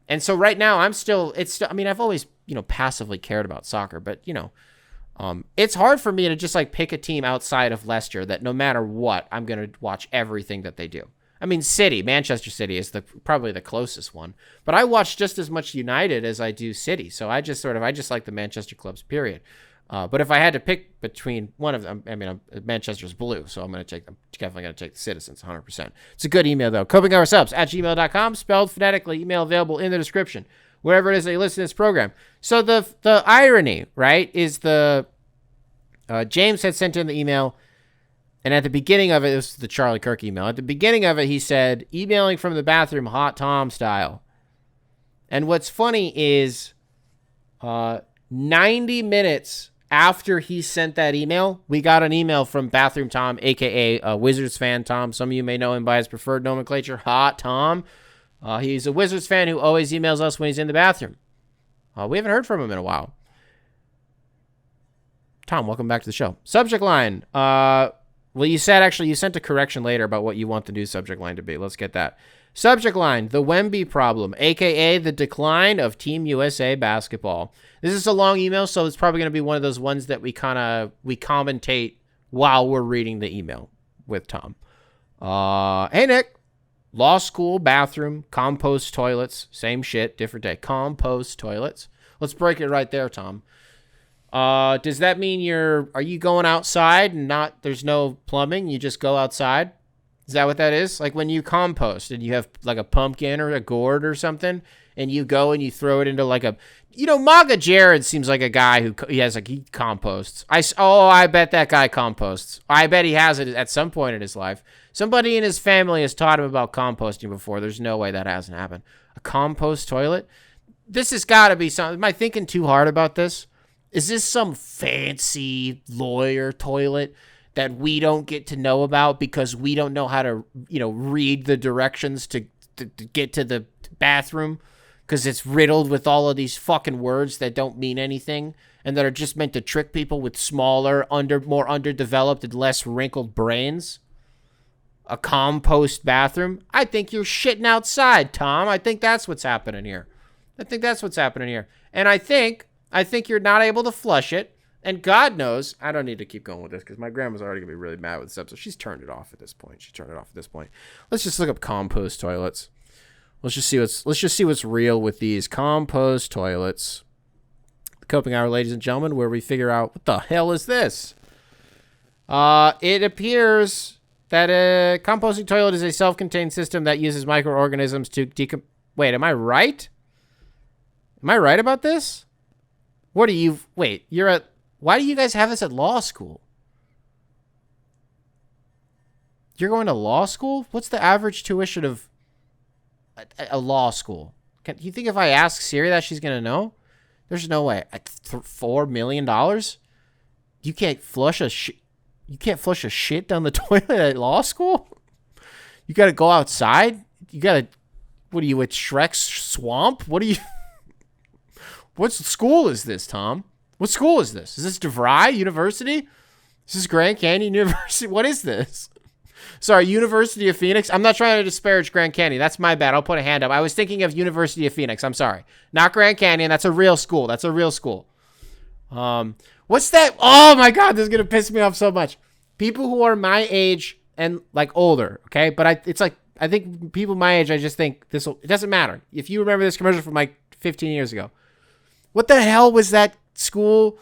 And so right now I've always, passively cared about soccer, but, it's hard for me to just like pick a team outside of Leicester that no matter what, I'm going to watch everything that they do. I mean, Manchester City is probably the closest one, but I watch just as much United as I do City. So I just like the Manchester clubs, period. But if I had to pick between one of them, Manchester's blue, so I'm definitely going to take the Citizens 100%. It's a good email, though. copingoursubs@gmail.com, spelled phonetically, email available in the description, wherever it is that you listen to this program. So the irony, right, is James had sent in the email, and at the beginning of it, this was the Charlie Kirk email. At the beginning of it, he said, emailing from the bathroom, hot Tom style. And what's funny is 90 minutes after he sent that email, we got an email from Bathroom Tom, a.k.a. Wizards fan Tom. Some of you may know him by his preferred nomenclature, Hot Tom. He's a Wizards fan who always emails us when he's in the bathroom. We haven't heard from him in a while. Tom, welcome back to the show. Subject line. Well, you sent a correction later about what you want the new subject line to be. Let's get that. Subject line, the Wemby problem, a.k.a. the decline of Team USA basketball. This is a long email, so it's probably going to be one of those ones that we commentate while we're reading the email with Tom. Hey, Nick. Law school, bathroom, compost toilets. Same shit, different day. Compost toilets. Let's break it right there, Tom. Does that mean are you going outside and there's no plumbing? You just go outside? Is that what that is? Like when you compost and you have like a pumpkin or a gourd or something and you go and you throw it into like Maga Jared seems like a guy he composts. I bet that guy composts. I bet he has it at some point in his life. Somebody in his family has taught him about composting before. There's no way that hasn't happened. A compost toilet? This has got to be something. Am I thinking too hard about this? Is this some fancy lawyer toilet that we don't get to know about because we don't know how to, read the directions to get to the bathroom because it's riddled with all of these fucking words that don't mean anything and that are just meant to trick people with smaller, more underdeveloped and less wrinkled brains? A compost bathroom? I think you're shitting outside, Tom. I think that's what's happening here. And I think you're not able to flush it. And God knows, I don't need to keep going with this because my grandma's already going to be really mad with this episode. She's turned it off at this point. Let's just look up compost toilets. Let's just see what's real with these compost toilets. The Coping Hour, ladies and gentlemen, where we figure out what the hell is this. It appears that a composting toilet is a self-contained system that uses microorganisms to Wait, am I right? Am I right about this? Why do you guys have this at law school? You're going to law school? What's the average tuition of a law school? Do you think if I ask Siri that she's going to know? There's no way. $4 million? You can't flush a shit down the toilet at law school? You got to go outside? What are you at Shrek's swamp? What school is this, Tom? What school is this? Is this DeVry University? Is this Grand Canyon University? What is this? Sorry, University of Phoenix. I'm not trying to disparage Grand Canyon. That's my bad. I'll put a hand up. I was thinking of University of Phoenix. I'm sorry. Not Grand Canyon. That's a real school. What's that? Oh my God, this is going to piss me off so much. People who are my age and like older, okay? But I think people my age, I just think it doesn't matter. If you remember this commercial from like 15 years ago, what the hell was that school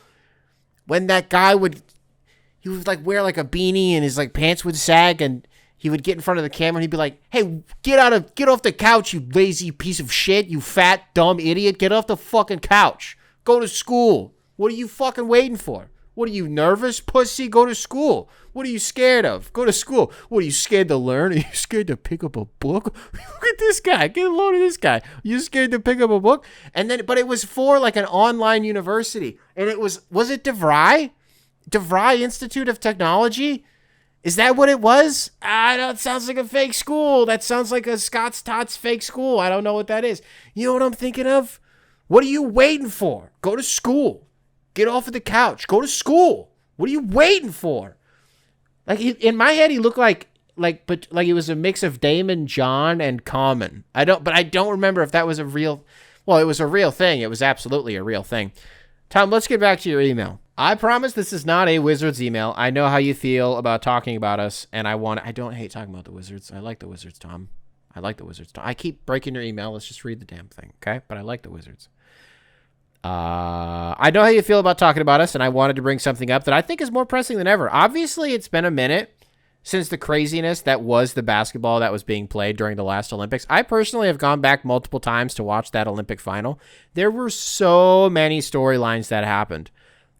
when that guy he would like wear like a beanie and his like pants would sag and he would get in front of the camera and he'd be like, hey, get off the couch, you lazy piece of shit, you fat, dumb idiot. Get off the fucking couch. Go to school. What are you fucking waiting for? What are you, nervous, pussy? Go to school. What are you scared of? Go to school. What are you scared to learn? Are you scared to pick up a book? Look at this guy. Get a load of this guy. Are you scared to pick up a book? And then, but it was for like an online university. And it was it DeVry? DeVry Institute of Technology? Is that what it was? That sounds like a fake school. That sounds like a Scott's Tots fake school. I don't know what that is. You know what I'm thinking of? What are you waiting for? Go to school. Get off of the couch. Go to school. What are you waiting for? Like in my head, he looked like it was a mix of Damon John and Common. I don't remember if that was a real. Well, it was a real thing. It was absolutely a real thing. Tom, let's get back to your email. I promise this is not a Wizards email. I know how you feel about talking about us, and I don't hate talking about the Wizards. I like the Wizards, Tom. I like the Wizards, Tom. I keep breaking your email. Let's just read the damn thing, okay? But I like the Wizards. I know how you feel about talking about us, and I wanted to bring something up that I think is more pressing than ever. Obviously, it's been a minute since the craziness that was the basketball that was being played during the last Olympics. I personally have gone back multiple times to watch that Olympic final. There were so many storylines that happened.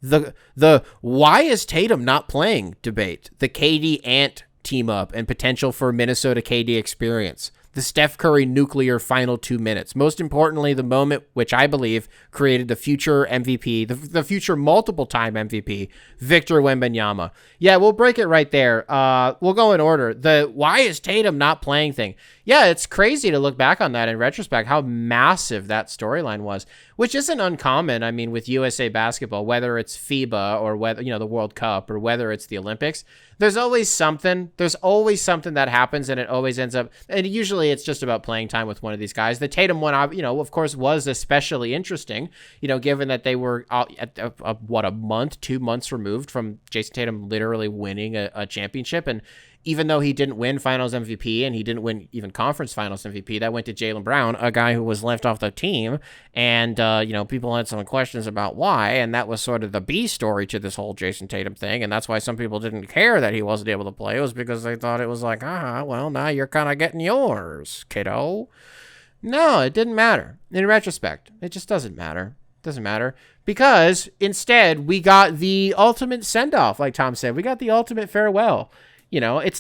The why is Tatum not playing debate, the KD Ant team up and potential for Minnesota KD experience, the Steph Curry nuclear final 2 minutes. Most importantly, the moment which I believe created the future MVP, the future multiple-time MVP, Victor Wembanyama. Yeah, we'll break it right there. We'll go in order. The why is Tatum not playing thing. Yeah, it's crazy to look back on that in retrospect, how massive that storyline was, which isn't uncommon. I mean, with USA basketball, whether it's FIBA or whether, the World Cup or whether it's the Olympics, there's always something that happens, and it always ends up, and usually it's just about playing time with one of these guys. The Tatum one, of course, was especially interesting, given that they were at a month, 2 months removed from Jason Tatum literally winning a championship. And even though he didn't win Finals MVP and he didn't win even Conference Finals MVP, that went to Jaylen Brown, a guy who was left off the team. And, people had some questions about why. And that was sort of the B story to this whole Jason Tatum thing. And that's why some people didn't care that he wasn't able to play. It was because they thought it was like, well, now you're kind of getting yours, kiddo. No, it didn't matter. In retrospect, it just doesn't matter. It doesn't matter. Because instead, we got the ultimate send-off, like Tom said. We got the ultimate farewell. People at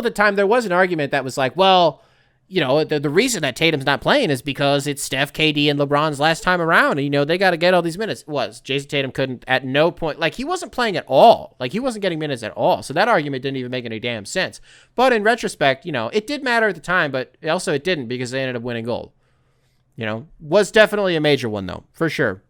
the time, there was an argument that was like, well, the reason that Tatum's not playing is because it's Steph, KD, and LeBron's last time around. And, they got to get all these minutes. Jason Tatum couldn't at no point, he wasn't playing at all. He wasn't getting minutes at all. So that argument didn't even make any damn sense. But in retrospect, it did matter at the time, but also it didn't because they ended up winning gold. Was definitely a major one, though, for sure.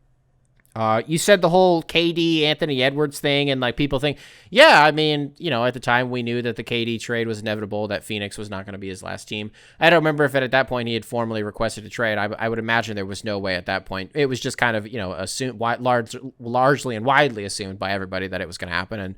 You said the whole KD Anthony Edwards thing, and people think, yeah, I mean, at the time we knew that the KD trade was inevitable, that Phoenix was not going to be his last team. I don't remember if at that point he had formally requested a trade. I would imagine there was no way at that point. It was just kind of, assumed, largely and widely assumed by everybody that it was going to happen, and,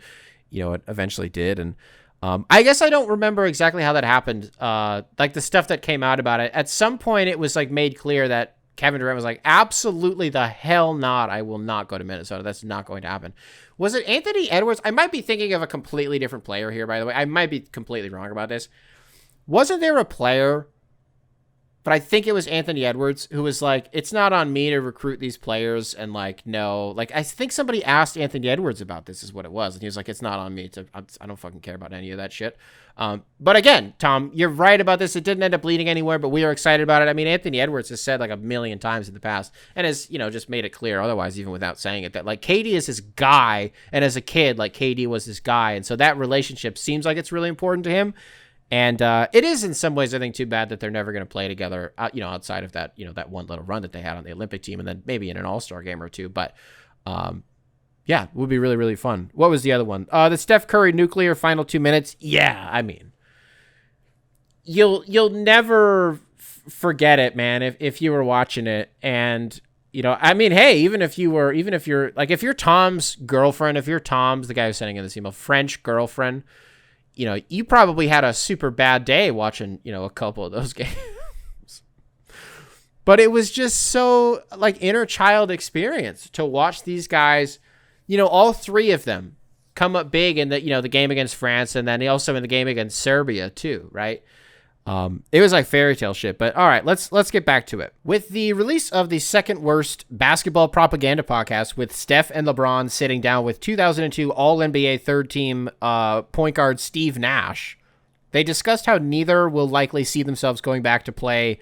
it eventually did. And I guess I don't remember exactly how that happened. The stuff that came out about it, at some point it was made clear that Kevin Durant was like, absolutely the hell not. I will not go to Minnesota. That's not going to happen. Was it Anthony Edwards? I might be thinking of a completely different player here, by the way. I might be completely wrong about this. Wasn't there a player, but I think it was Anthony Edwards, who was like, it's not on me to recruit these players. And no, I think somebody asked Anthony Edwards about this is what it was. And he was like, it's not on me I don't fucking care about any of that shit. But again, Tom, you're right about this. It didn't end up leading anywhere, but we are excited about it. I mean, Anthony Edwards has said a million times in the past and has, just made it clear otherwise, even without saying it, that KD is his guy. And as a kid, KD was his guy. And so that relationship seems like it's really important to him. And it is in some ways, I think, too bad that they're never going to play together, outside of that, that one little run that they had on the Olympic team and then maybe in an all-star game or two. But yeah, it would be really, really fun. What was the other one? The Steph Curry nuclear final 2 minutes. Yeah, I mean, you'll never forget it, man, if you were watching it. And, I mean, hey, if you're Tom's girlfriend, if you're Tom's, the guy who's sending in this email, French girlfriend, you probably had a super bad day watching, a couple of those games. But it was just so inner child experience to watch these guys, all three of them come up big in the game against France. And then also in the game against Serbia too. Right. It was like fairy tale shit, but all right, let's get back to it. With the release of the second worst basketball propaganda podcast, with Steph and LeBron sitting down with 2002 All-NBA third team point guard Steve Nash, they discussed how neither will likely see themselves going back to play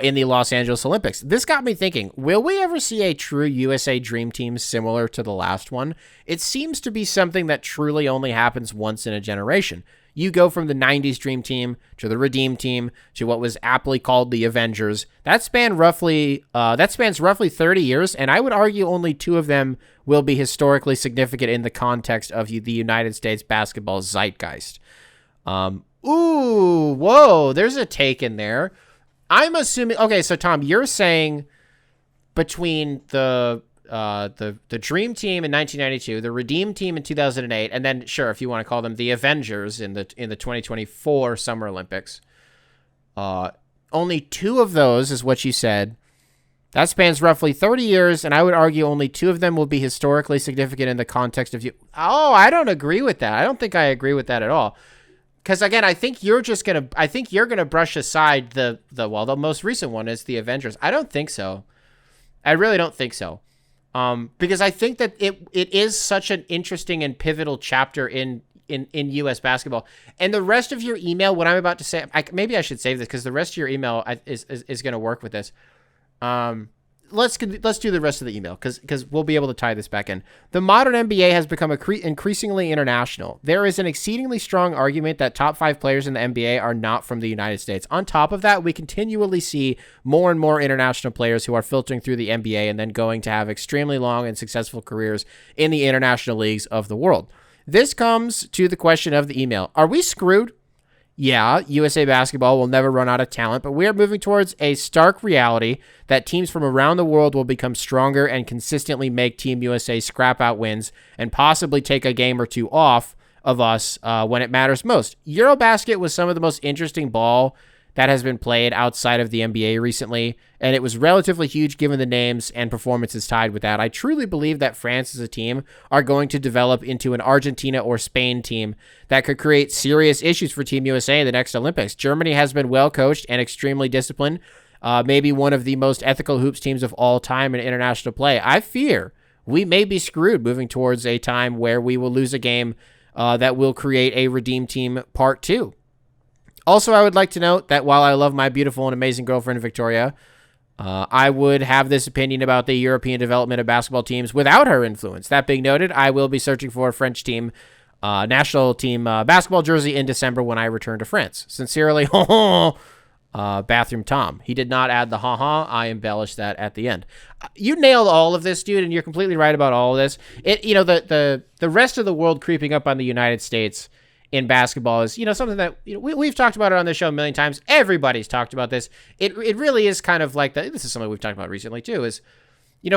in the Los Angeles Olympics. This got me thinking, will we ever see a true USA Dream Team similar to the last one? It seems to be something that truly only happens once in a generation. You go from the 90s Dream Team to the Redeem Team to what was aptly called the Avengers. That spans roughly 30 years, and I would argue only 2 of them will be historically significant in the context of the United States basketball zeitgeist. There's a take in there. I'm assuming. Okay, so Tom, you're saying between the Dream Team in 1992, the Redeem Team in 2008, and then sure, if you want to call them the Avengers in the 2024 Summer Olympics, only 2 of those is what you said. That spans roughly 30 years, and I would argue only 2 of them will be historically significant in the context of you. Oh, I don't agree with that. I don't think I agree with that at all. Because again, I think you're gonna brush aside the most recent one is the Avengers. I don't think so. I really don't think so. Because I think that it is such an interesting and pivotal chapter in U.S. basketball. And the rest of your email, what I'm about to say, maybe I should save this because the rest of your email is going to work with this. Let's do the rest of the email because we'll be able to tie this back in. The modern NBA has become increasingly international. There is an exceedingly strong argument that top 5 players in the NBA are not from the United States. On top of that, we continually see more and more international players who are filtering through the NBA and then going to have extremely long and successful careers in the international leagues of the world. This comes to the question of the email. Are we screwed? Yeah, USA Basketball will never run out of talent, but we are moving towards a stark reality that teams from around the world will become stronger and consistently make Team USA scrap out wins and possibly take a game or 2 off of us when it matters most. Eurobasket was some of the most interesting ball that has been played outside of the NBA recently, and it was relatively huge given the names and performances tied with that. I truly believe that France as a team are going to develop into an Argentina or Spain team that could create serious issues for Team USA in the next Olympics. Germany has been well coached and extremely disciplined, maybe one of the most ethical hoops teams of all time in international play. I fear we may be screwed moving towards a time where we will lose a game that will create a Redeem Team Part 2. Also, I would like to note that while I love my beautiful and amazing girlfriend, Victoria, I would have this opinion about the European development of basketball teams without her influence. That being noted, I will be searching for a French team, national team basketball jersey in December when I return to France. Sincerely, Bathroom Tom. He did not add the ha-ha. I embellished that at the end. You nailed all of this, dude, and you're completely right about all of this. The rest of the world creeping up on the United States in basketball is, something that we've talked about it on the show a million times. Everybody's talked about this. It really is kind of like this is something we've talked about recently too, is,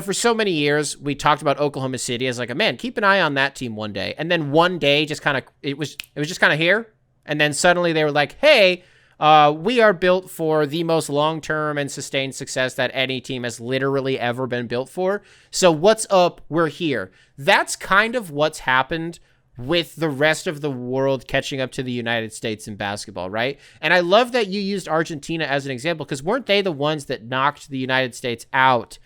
for so many years we talked about Oklahoma City as like a man, keep an eye on that team one day. And then one day it was just kind of here. And then suddenly they were like, hey, we are built for the most long-term and sustained success that any team has literally ever been built for. So what's up? We're here. That's kind of what's happened with the rest of the world catching up to the United States in basketball, right? And I love that you used Argentina as an example, because weren't they the ones that knocked the United States out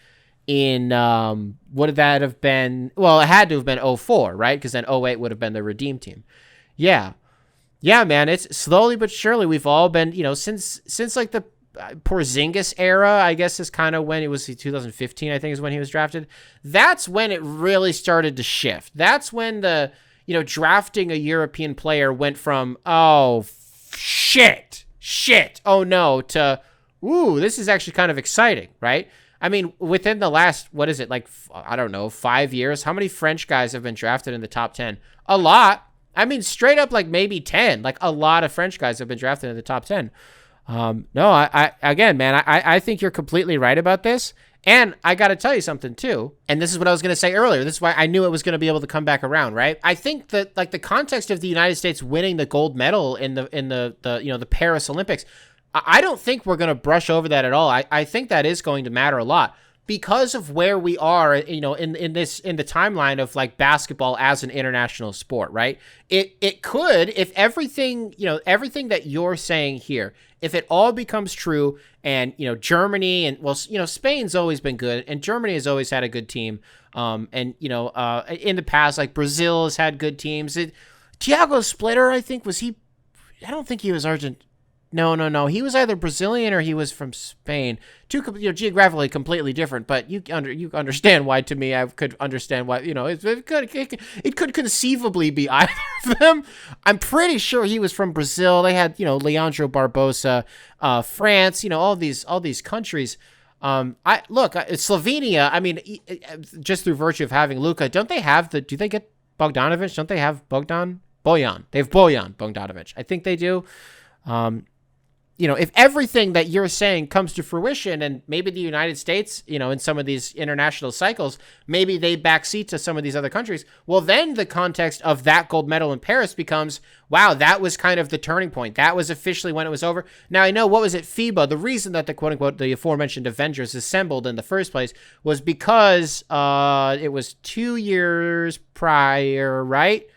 in, what would that have been? Well, it had to have been 2004, right? Because then 2008 would have been the Redeem Team. Yeah, man, it's slowly but surely we've all been, since like the Porzingis era, I guess is kind of when it was 2015, I think is when he was drafted. That's when it really started to shift. That's when the drafting a European player went from, oh, shit, oh no, to, ooh, this is actually kind of exciting, right? I mean, within the last, 5 years, how many French guys have been drafted in the top 10? A lot. I mean, straight up, like maybe 10. Like a lot of French guys have been drafted in the top 10. I think you're completely right about this. And I got to tell you something too. And this is what I was going to say earlier. This is why I knew it was going to be able to come back around, right? I think that like the context of the United States winning the gold medal in the Paris Olympics, I don't think we're going to brush over that at all. I think that is going to matter a lot. because of where we are, in the timeline of like basketball as an international sport, right? It could, if everything that you're saying here, if it all becomes true, and Germany and Spain's always been good, and Germany has always had a good team, and in the past, like Brazil has had good teams. Thiago Splitter, I think, was he? I don't think he was Argent. No. He was either Brazilian or he was from Spain. Two, geographically completely different. But you understand why. To me, I could understand why. It could conceivably be either of them. I'm pretty sure he was from Brazil. They had Leandro Barbosa, France. All these countries. Slovenia. I mean, just through virtue of having Luka, don't they have do they get Bogdanovic? Don't they have Bojan? They have Bojan Bogdanovic. I think they do. If everything that you're saying comes to fruition, and maybe the United States, in some of these international cycles, maybe they backseat to some of these other countries, well, then the context of that gold medal in Paris becomes, wow, that was kind of the turning point. That was officially when it was over. Now, I know, what was it, FIBA? The reason that the quote-unquote, the aforementioned Avengers assembled in the first place was because it was 2 years prior, right?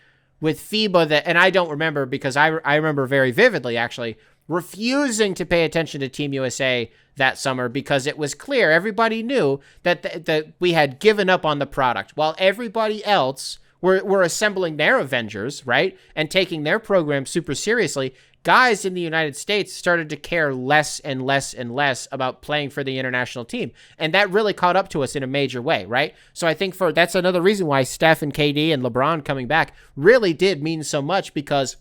With FIBA, and I don't remember, because I remember very vividly, actually, refusing to pay attention to Team USA that summer, because it was clear, everybody knew that we had given up on the product, while everybody else were assembling their Avengers, right, and taking their program super seriously. Guys in the United States started to care less and less and less about playing for the international team, and that really caught up to us in a major way, right? So I think that's another reason why Steph and KD and LeBron coming back really did mean so much, because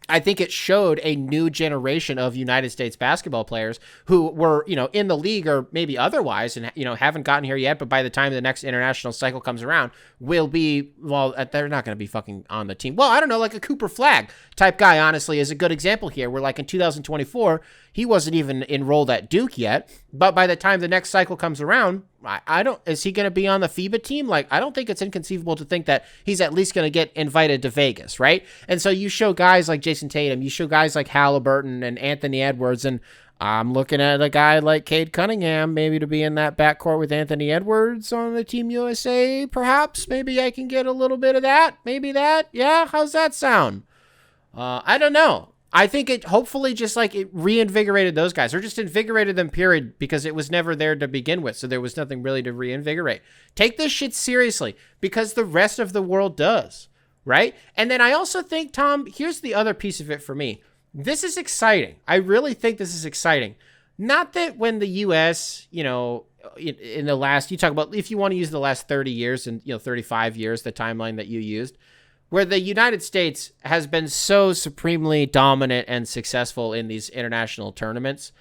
I think it showed a new generation of United States basketball players who were, in the league or maybe otherwise, and, haven't gotten here yet, but by the time the next international cycle comes around, will be, well, they're not going to be fucking on the team. Well, I don't know, like a Cooper Flagg type guy, honestly, is a good example here, where like in 2024, he wasn't even enrolled at Duke yet, but by the time the next cycle comes around, is he going to be on the FIBA team? Like, I don't think it's inconceivable to think that he's at least going to get invited to Vegas, right? And so you show guys like Jason Tatum, you show guys like Halliburton and Anthony Edwards, and I'm looking at a guy like Cade Cunningham, maybe to be in that backcourt with Anthony Edwards on the Team USA, perhaps. Maybe I can get a little bit of that. Maybe that. Yeah, how's that sound? I don't know. I think it hopefully just like it reinvigorated those guys, or just invigorated them, period, because it was never there to begin with. So there was nothing really to reinvigorate. Take this shit seriously, because the rest of the world does, right? And then I also think, Tom, here's the other piece of it for me. This is exciting. I really think this is exciting. Not that when the U.S., in the last, you talk about, if you want to use the last 30 years and, 35 years, the timeline that you used, where the United States has been so supremely dominant and successful in these international tournaments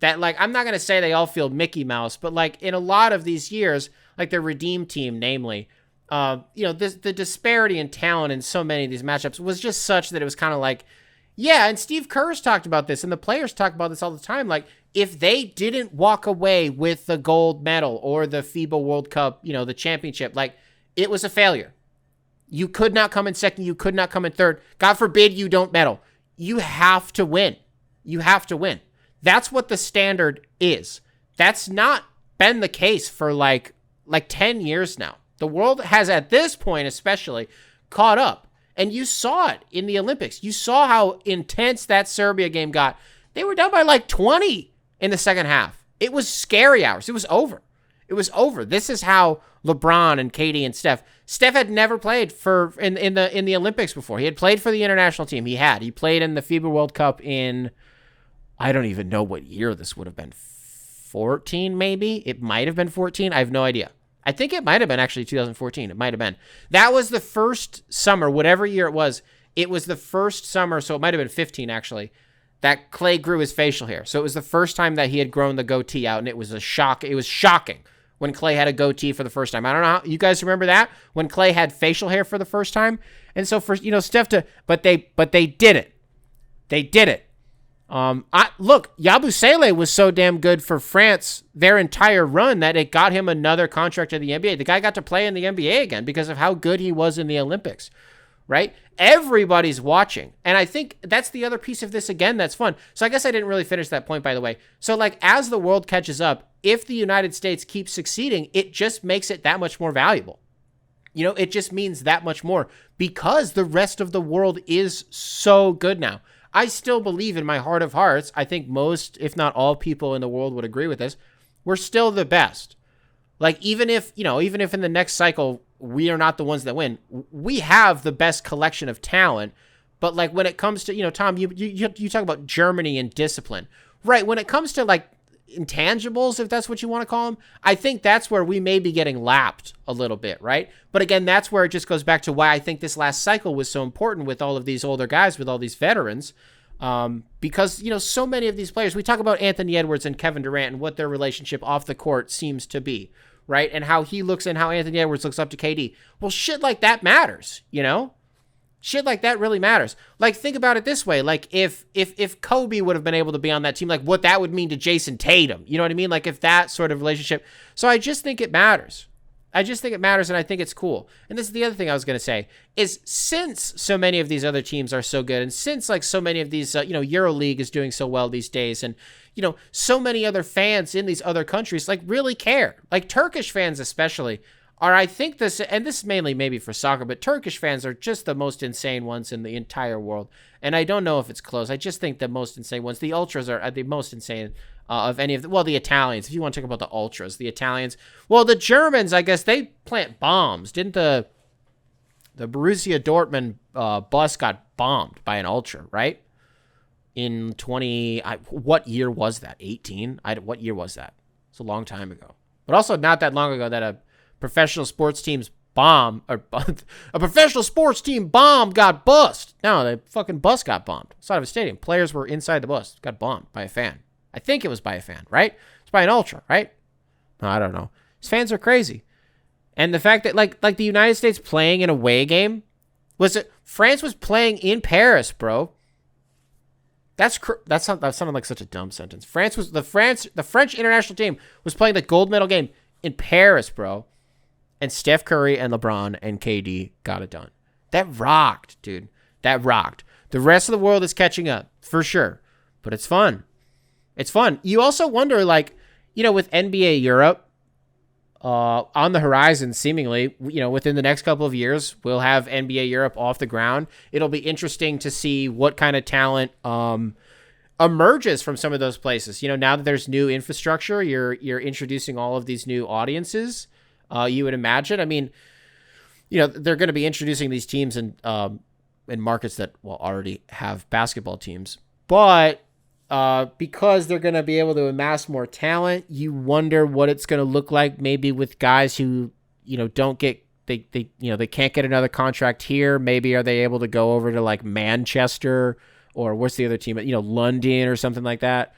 that, like, I'm not going to say they all feel Mickey Mouse, but like in a lot of these years, like the Redeem Team, namely, the disparity in talent in so many of these matchups was just such that it was kind of like, yeah, and Steve Kerr's talked about this, and the players talk about this all the time. Like, if they didn't walk away with the gold medal or the FIBA World Cup, the championship, like, it was a failure. You could not come in second. You could not come in third. God forbid you don't medal. You have to win. You have to win. That's what the standard is. That's not been the case for like 10 years now. The world has, at this point especially, caught up. And you saw it in the Olympics. You saw how intense that Serbia game got. They were down by like 20 in the second half. It was scary hours. It was over. It was over. This is how LeBron and KD and Steph had never played in the Olympics before. He had played for the international team. He played in the FIBA World Cup in, I don't even know what year this would have been. 14 maybe? It might have been 14. I have no idea. I think it might have been actually 2014. It might have been. That was the first summer, whatever year it was the first summer, so it might have been 15 actually, that Clay grew his facial hair. So it was the first time that he had grown the goatee out, and it was a shock. It was shocking when Clay had a goatee for the first time. I don't know how you guys remember that, when Clay had facial hair for the first time. And so for Steph but they did it. They did it. Look, Yabusele was so damn good for France their entire run that it got him another contract in the NBA. The guy got to play in the NBA again because of how good he was in the Olympics, right? Everybody's watching. And I think that's the other piece of this again that's fun. So I guess I didn't really finish that point, by the way. So like as the world catches up, if the United States keeps succeeding, it just makes it that much more valuable. You know, it just means that much more because the rest of the world is so good now. I still believe in my heart of hearts, I think most, if not all people in the world would agree with this, we're still the best. Like even if in the next cycle, we are not the ones that win, we have the best collection of talent. But like when it comes to, Tom, you talk about Germany and discipline, right? When it comes to like intangibles, if that's what you want to call them, I think that's where we may be getting lapped a little bit, right? But again, that's where it just goes back to why I think this last cycle was so important with all of these older guys, with all these veterans, because, so many of these players, we talk about Anthony Edwards and Kevin Durant and what their relationship off the court seems to be, right? And how he looks and how Anthony Edwards looks up to KD. Well, shit like that matters, Shit like that really matters. Like, think about it this way. Like, if Kobe would have been able to be on that team, like, what that would mean to Jason Tatum. You know what I mean? Like, if that sort of relationship. So I just think it matters. And I think it's cool. And this is the other thing I was going to say, is since so many of these other teams are so good, and since, like, so many of these, EuroLeague is doing so well these days, and, so many other fans in these other countries, like, really care. Like, Turkish fans especially I think this, and this is mainly maybe for soccer, but Turkish fans are just the most insane ones in the entire world. And I don't know if it's close. I just think the most insane ones, the ultras are the most insane of any of the Italians. If you want to talk about the ultras, the Italians, well, the Germans, I guess they plant bombs. Didn't the Borussia Dortmund bus got bombed by an ultra, right? In what year was that? 18? What year was that? It's a long time ago. But also not that long ago that a professional sports team's a professional sports team bomb got bust. No, the fucking bus got bombed outside of a stadium. Players were inside the bus, got bombed by a fan. I think it was by a fan, right? It's by an ultra, right? No, I don't know. These fans are crazy. And the fact that like the United States playing an away game, France was playing in Paris, bro. That sounded like such a dumb sentence. The French international team was playing the gold medal game in Paris, bro. And Steph Curry and LeBron and KD got it done. That rocked, dude. That rocked. The rest of the world is catching up, for sure. But it's fun. It's fun. You also wonder, like, with NBA Europe on the horizon, seemingly, within the next couple of years, we'll have NBA Europe off the ground. It'll be interesting to see what kind of talent emerges from some of those places. Now that there's new infrastructure, you're introducing all of these new audiences. You would imagine. I mean, they're going to be introducing these teams in markets that already have basketball teams, but because they're going to be able to amass more talent, you wonder what it's going to look like. Maybe with guys who don't get they can't get another contract here. Maybe are they able to go over to like Manchester or what's the other team? London or something like that.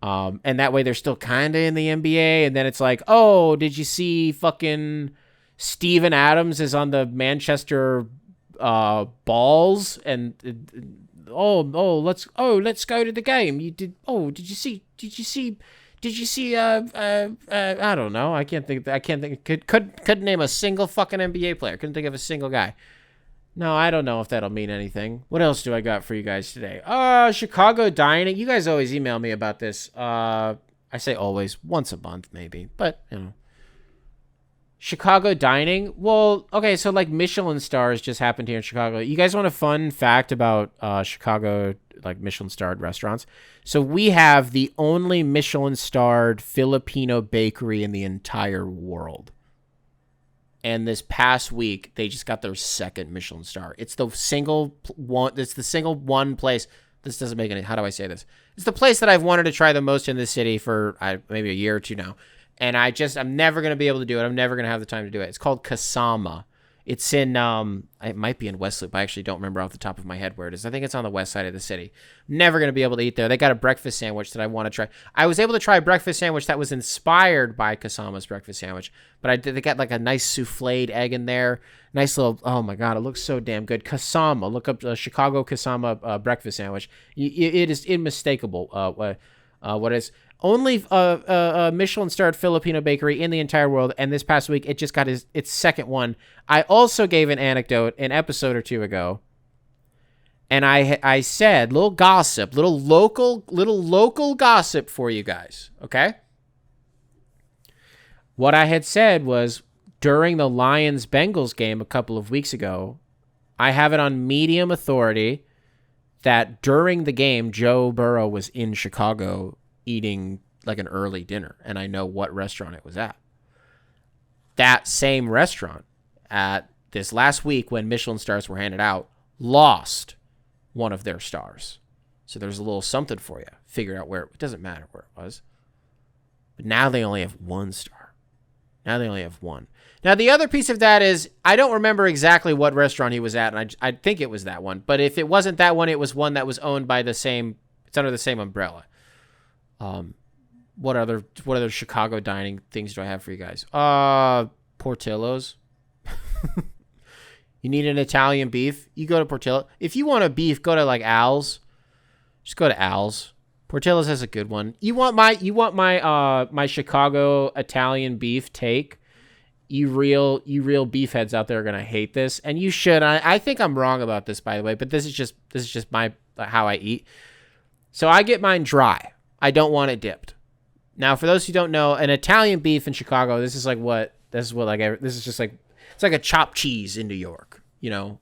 And that way they're still kind of in the NBA. And then it's like, oh, did you see fucking Steven Adams is on the Manchester Balls? And let's go to the game. Did you see I don't know. I can't think. Couldn't name a single fucking NBA player. Couldn't think of a single guy. No, I don't know if that'll mean anything. What else do I got for you guys today? Chicago dining. You guys always email me about this. I say always, once a month maybe, but Chicago dining. Well, okay, so like Michelin stars just happened here in Chicago. You guys want a fun fact about Chicago, like Michelin starred restaurants? So we have the only Michelin starred Filipino bakery in the entire world. And this past week, they just got their second Michelin star. It's the single one place. This doesn't make any. How do I say this? It's the place that I've wanted to try the most in this city for maybe a year or two now. And I'm never going to be able to do it. I'm never going to have the time to do it. It's called Kasama. It's in, it might be in West Loop. I actually don't remember off the top of my head where it is. I think it's on the west side of the city. Never going to be able to eat there. They got a breakfast sandwich that I want to try. I was able to try a breakfast sandwich that was inspired by Kasama's breakfast sandwich, but they got like a nice souffled egg in there. Nice little, oh my God, it looks so damn good. Kasama, look up the Chicago Kasama breakfast sandwich. It is unmistakable what is. Only Michelin-starred Filipino bakery in the entire world, and this past week it just got its second one. I also gave an anecdote an episode or two ago, and I said little gossip, little local gossip for you guys. Okay, what I had said was during the Lions-Bengals game a couple of weeks ago, I have it on medium authority that during the game Joe Burrow was in Chicago eating like an early dinner, and I know what restaurant it was at. That same restaurant at this last week when Michelin stars were handed out lost one of their stars. So there's a little something for you. Figure out where, it doesn't matter where it was. But now they only have one star. Now they only have one. Now the other piece of that is I don't remember exactly what restaurant he was at, and I think it was that one. But if it wasn't that one, it was one that was owned by it's under the same umbrella. What other Chicago dining things do I have for you guys? Portillo's. You need an Italian beef? You go to Portillo. If you want a beef, go to like Al's. Just go to Al's. Portillo's has a good one. You want my Chicago Italian beef take? You real beef heads out there are gonna hate this, and you should. I think I'm wrong about this, by the way, but this is just my how I eat. So I get mine dry. I don't want it dipped. Now, for those who don't know, an Italian beef in Chicago, this is just like it's like a chopped cheese in New York,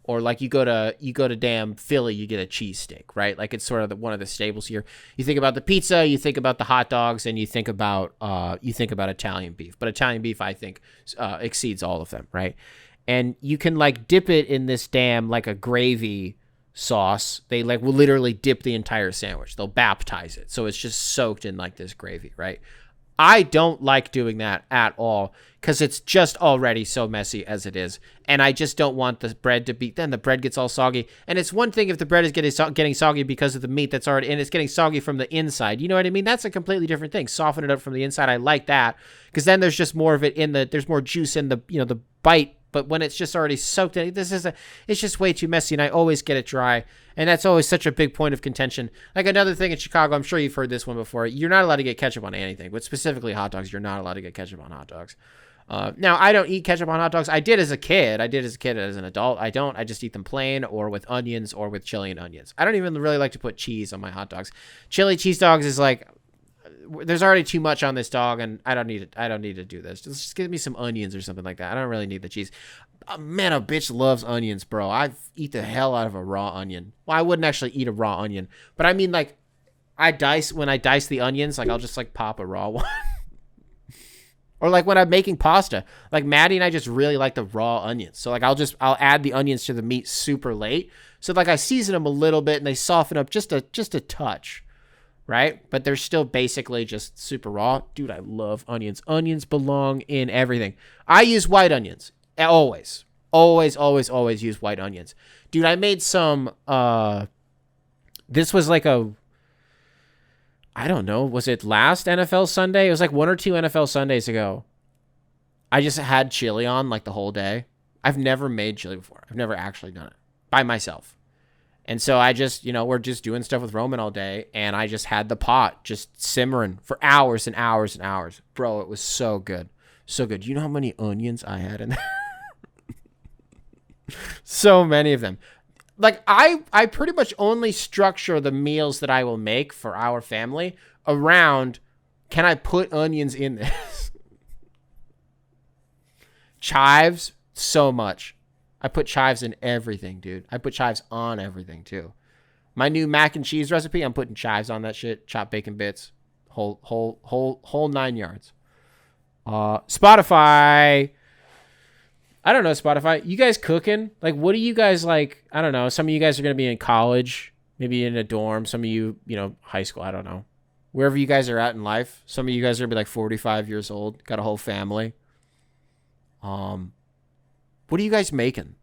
or like you go to damn Philly, you get a cheesesteak, right? Like it's sort of one of the staples here. You think about the pizza, you think about the hot dogs, and you think about Italian beef. But Italian beef, I think, exceeds all of them, right? And you can like dip it in this damn like a gravy sauce. They like will literally dip the entire sandwich. They'll baptize it. So it's just soaked in like this gravy, right? I don't like doing that at all because it's just already so messy as it is. And I just don't want the bread to be, then the bread gets all soggy. And it's one thing if the bread is getting soggy because of the meat that's already, and it's getting soggy from the inside. You know what I mean? That's a completely different thing. Soften it up from the inside. I like that because then there's just more of it there's more juice in the bite. But when it's just already soaked in, it's just way too messy, and I always get it dry. And that's always such a big point of contention. Like another thing in Chicago, I'm sure you've heard this one before. You're not allowed to get ketchup on anything, but specifically hot dogs, you're not allowed to get ketchup on hot dogs. Now, I don't eat ketchup on hot dogs. I did as a kid. As an adult. I don't. I just eat them plain or with onions or with chili and onions. I don't even really like to put cheese on my hot dogs. Chili cheese dogs is like, there's already too much on this dog, and I don't need it. I don't need to do this. Just give me some onions or something like that. I don't really need the cheese. Man, a bitch loves onions, bro. I eat the hell out of a raw onion. Well, I wouldn't actually eat a raw onion, but I mean, like, when I dice the onions, like, I'll just like pop a raw one. Or like when I'm making pasta, like Maddie and I just really like the raw onions. So like I'll add the onions to the meat super late. So like I season them a little bit and they soften up just a touch. Right? But they're still basically just super raw. Dude, I love onions. Onions belong in everything. I use white onions. Always. Always use white onions. Dude, I made some, this was like I don't know, was it last NFL Sunday? It was like 1 or 2 NFL Sundays ago. I just had chili on like the whole day. I've never made chili before. I've never actually done it by myself. And so I just, we're just doing stuff with Roman all day, and I just had the pot just simmering for hours and hours and hours. Bro, it was so good. So good. You know how many onions I had in there? So many of them. Like, I pretty much only structure the meals that I will make for our family around, can I put onions in this? Chives, so much. I put chives in everything, dude. I put chives on everything, too. My new mac and cheese recipe, I'm putting chives on that shit. Chopped bacon bits. Whole 9 yards. Spotify. I don't know, Spotify. You guys cooking? Like, what do you guys like? I don't know. Some of you guys are going to be in college. Maybe in a dorm. Some of you, high school. I don't know. Wherever you guys are at in life. Some of you guys are going to be like 45 years old. Got a whole family. What are you guys making?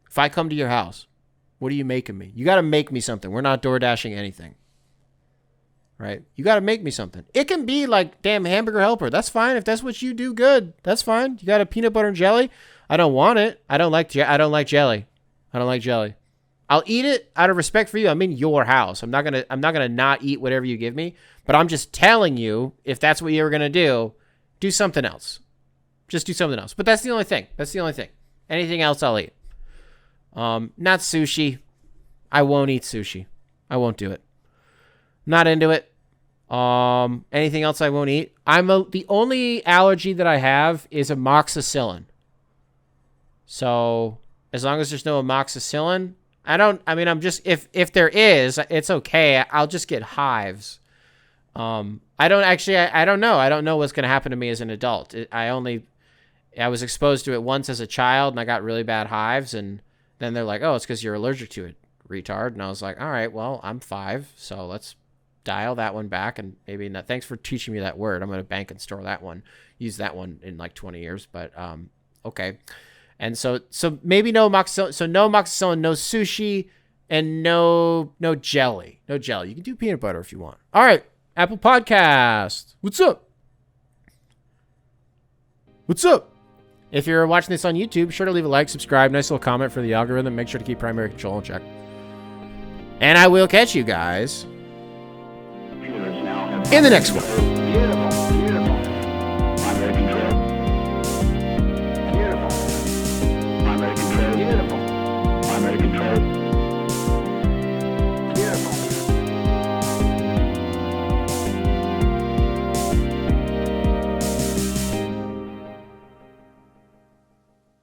If I come to your house, what are you making me? You got to make me something. We're not door dashing anything. Right? You got to make me something. It can be like, damn, hamburger helper. That's fine. If that's what you do, good. That's fine. You got a peanut butter and jelly? I don't want it. I don't like jelly. I don't like jelly. I'll eat it out of respect for you. I'm in your house. I'm not gonna not eat whatever you give me. But I'm just telling you, if that's what you were gonna do something else. Just do something else. But that's the only thing. Anything else, I'll eat. Not sushi. I won't eat sushi. I won't do it. Not into it. Anything else I won't eat? The only allergy that I have is amoxicillin. So as long as there's no amoxicillin, if there is, it's okay. I'll just get hives. I don't know. I don't know what's going to happen to me as an adult. I was exposed to it once as a child and I got really bad hives, and then they're like, oh, it's because you're allergic to it, retard. And I was like, all right, well, I'm 5, so let's dial that one back, and maybe not. Thanks for teaching me that word. I'm going to bank and store that one, use that one in like 20 years, but okay. And so maybe no amoxicillin, no sushi, and no jelly. No jelly. You can do peanut butter if you want. All right, Apple Podcast. What's up? If you're watching this on YouTube, be sure to leave a like, subscribe, nice little comment for the algorithm. Make sure to keep primary control in check. And I will catch you guys in the next one.
Beautiful.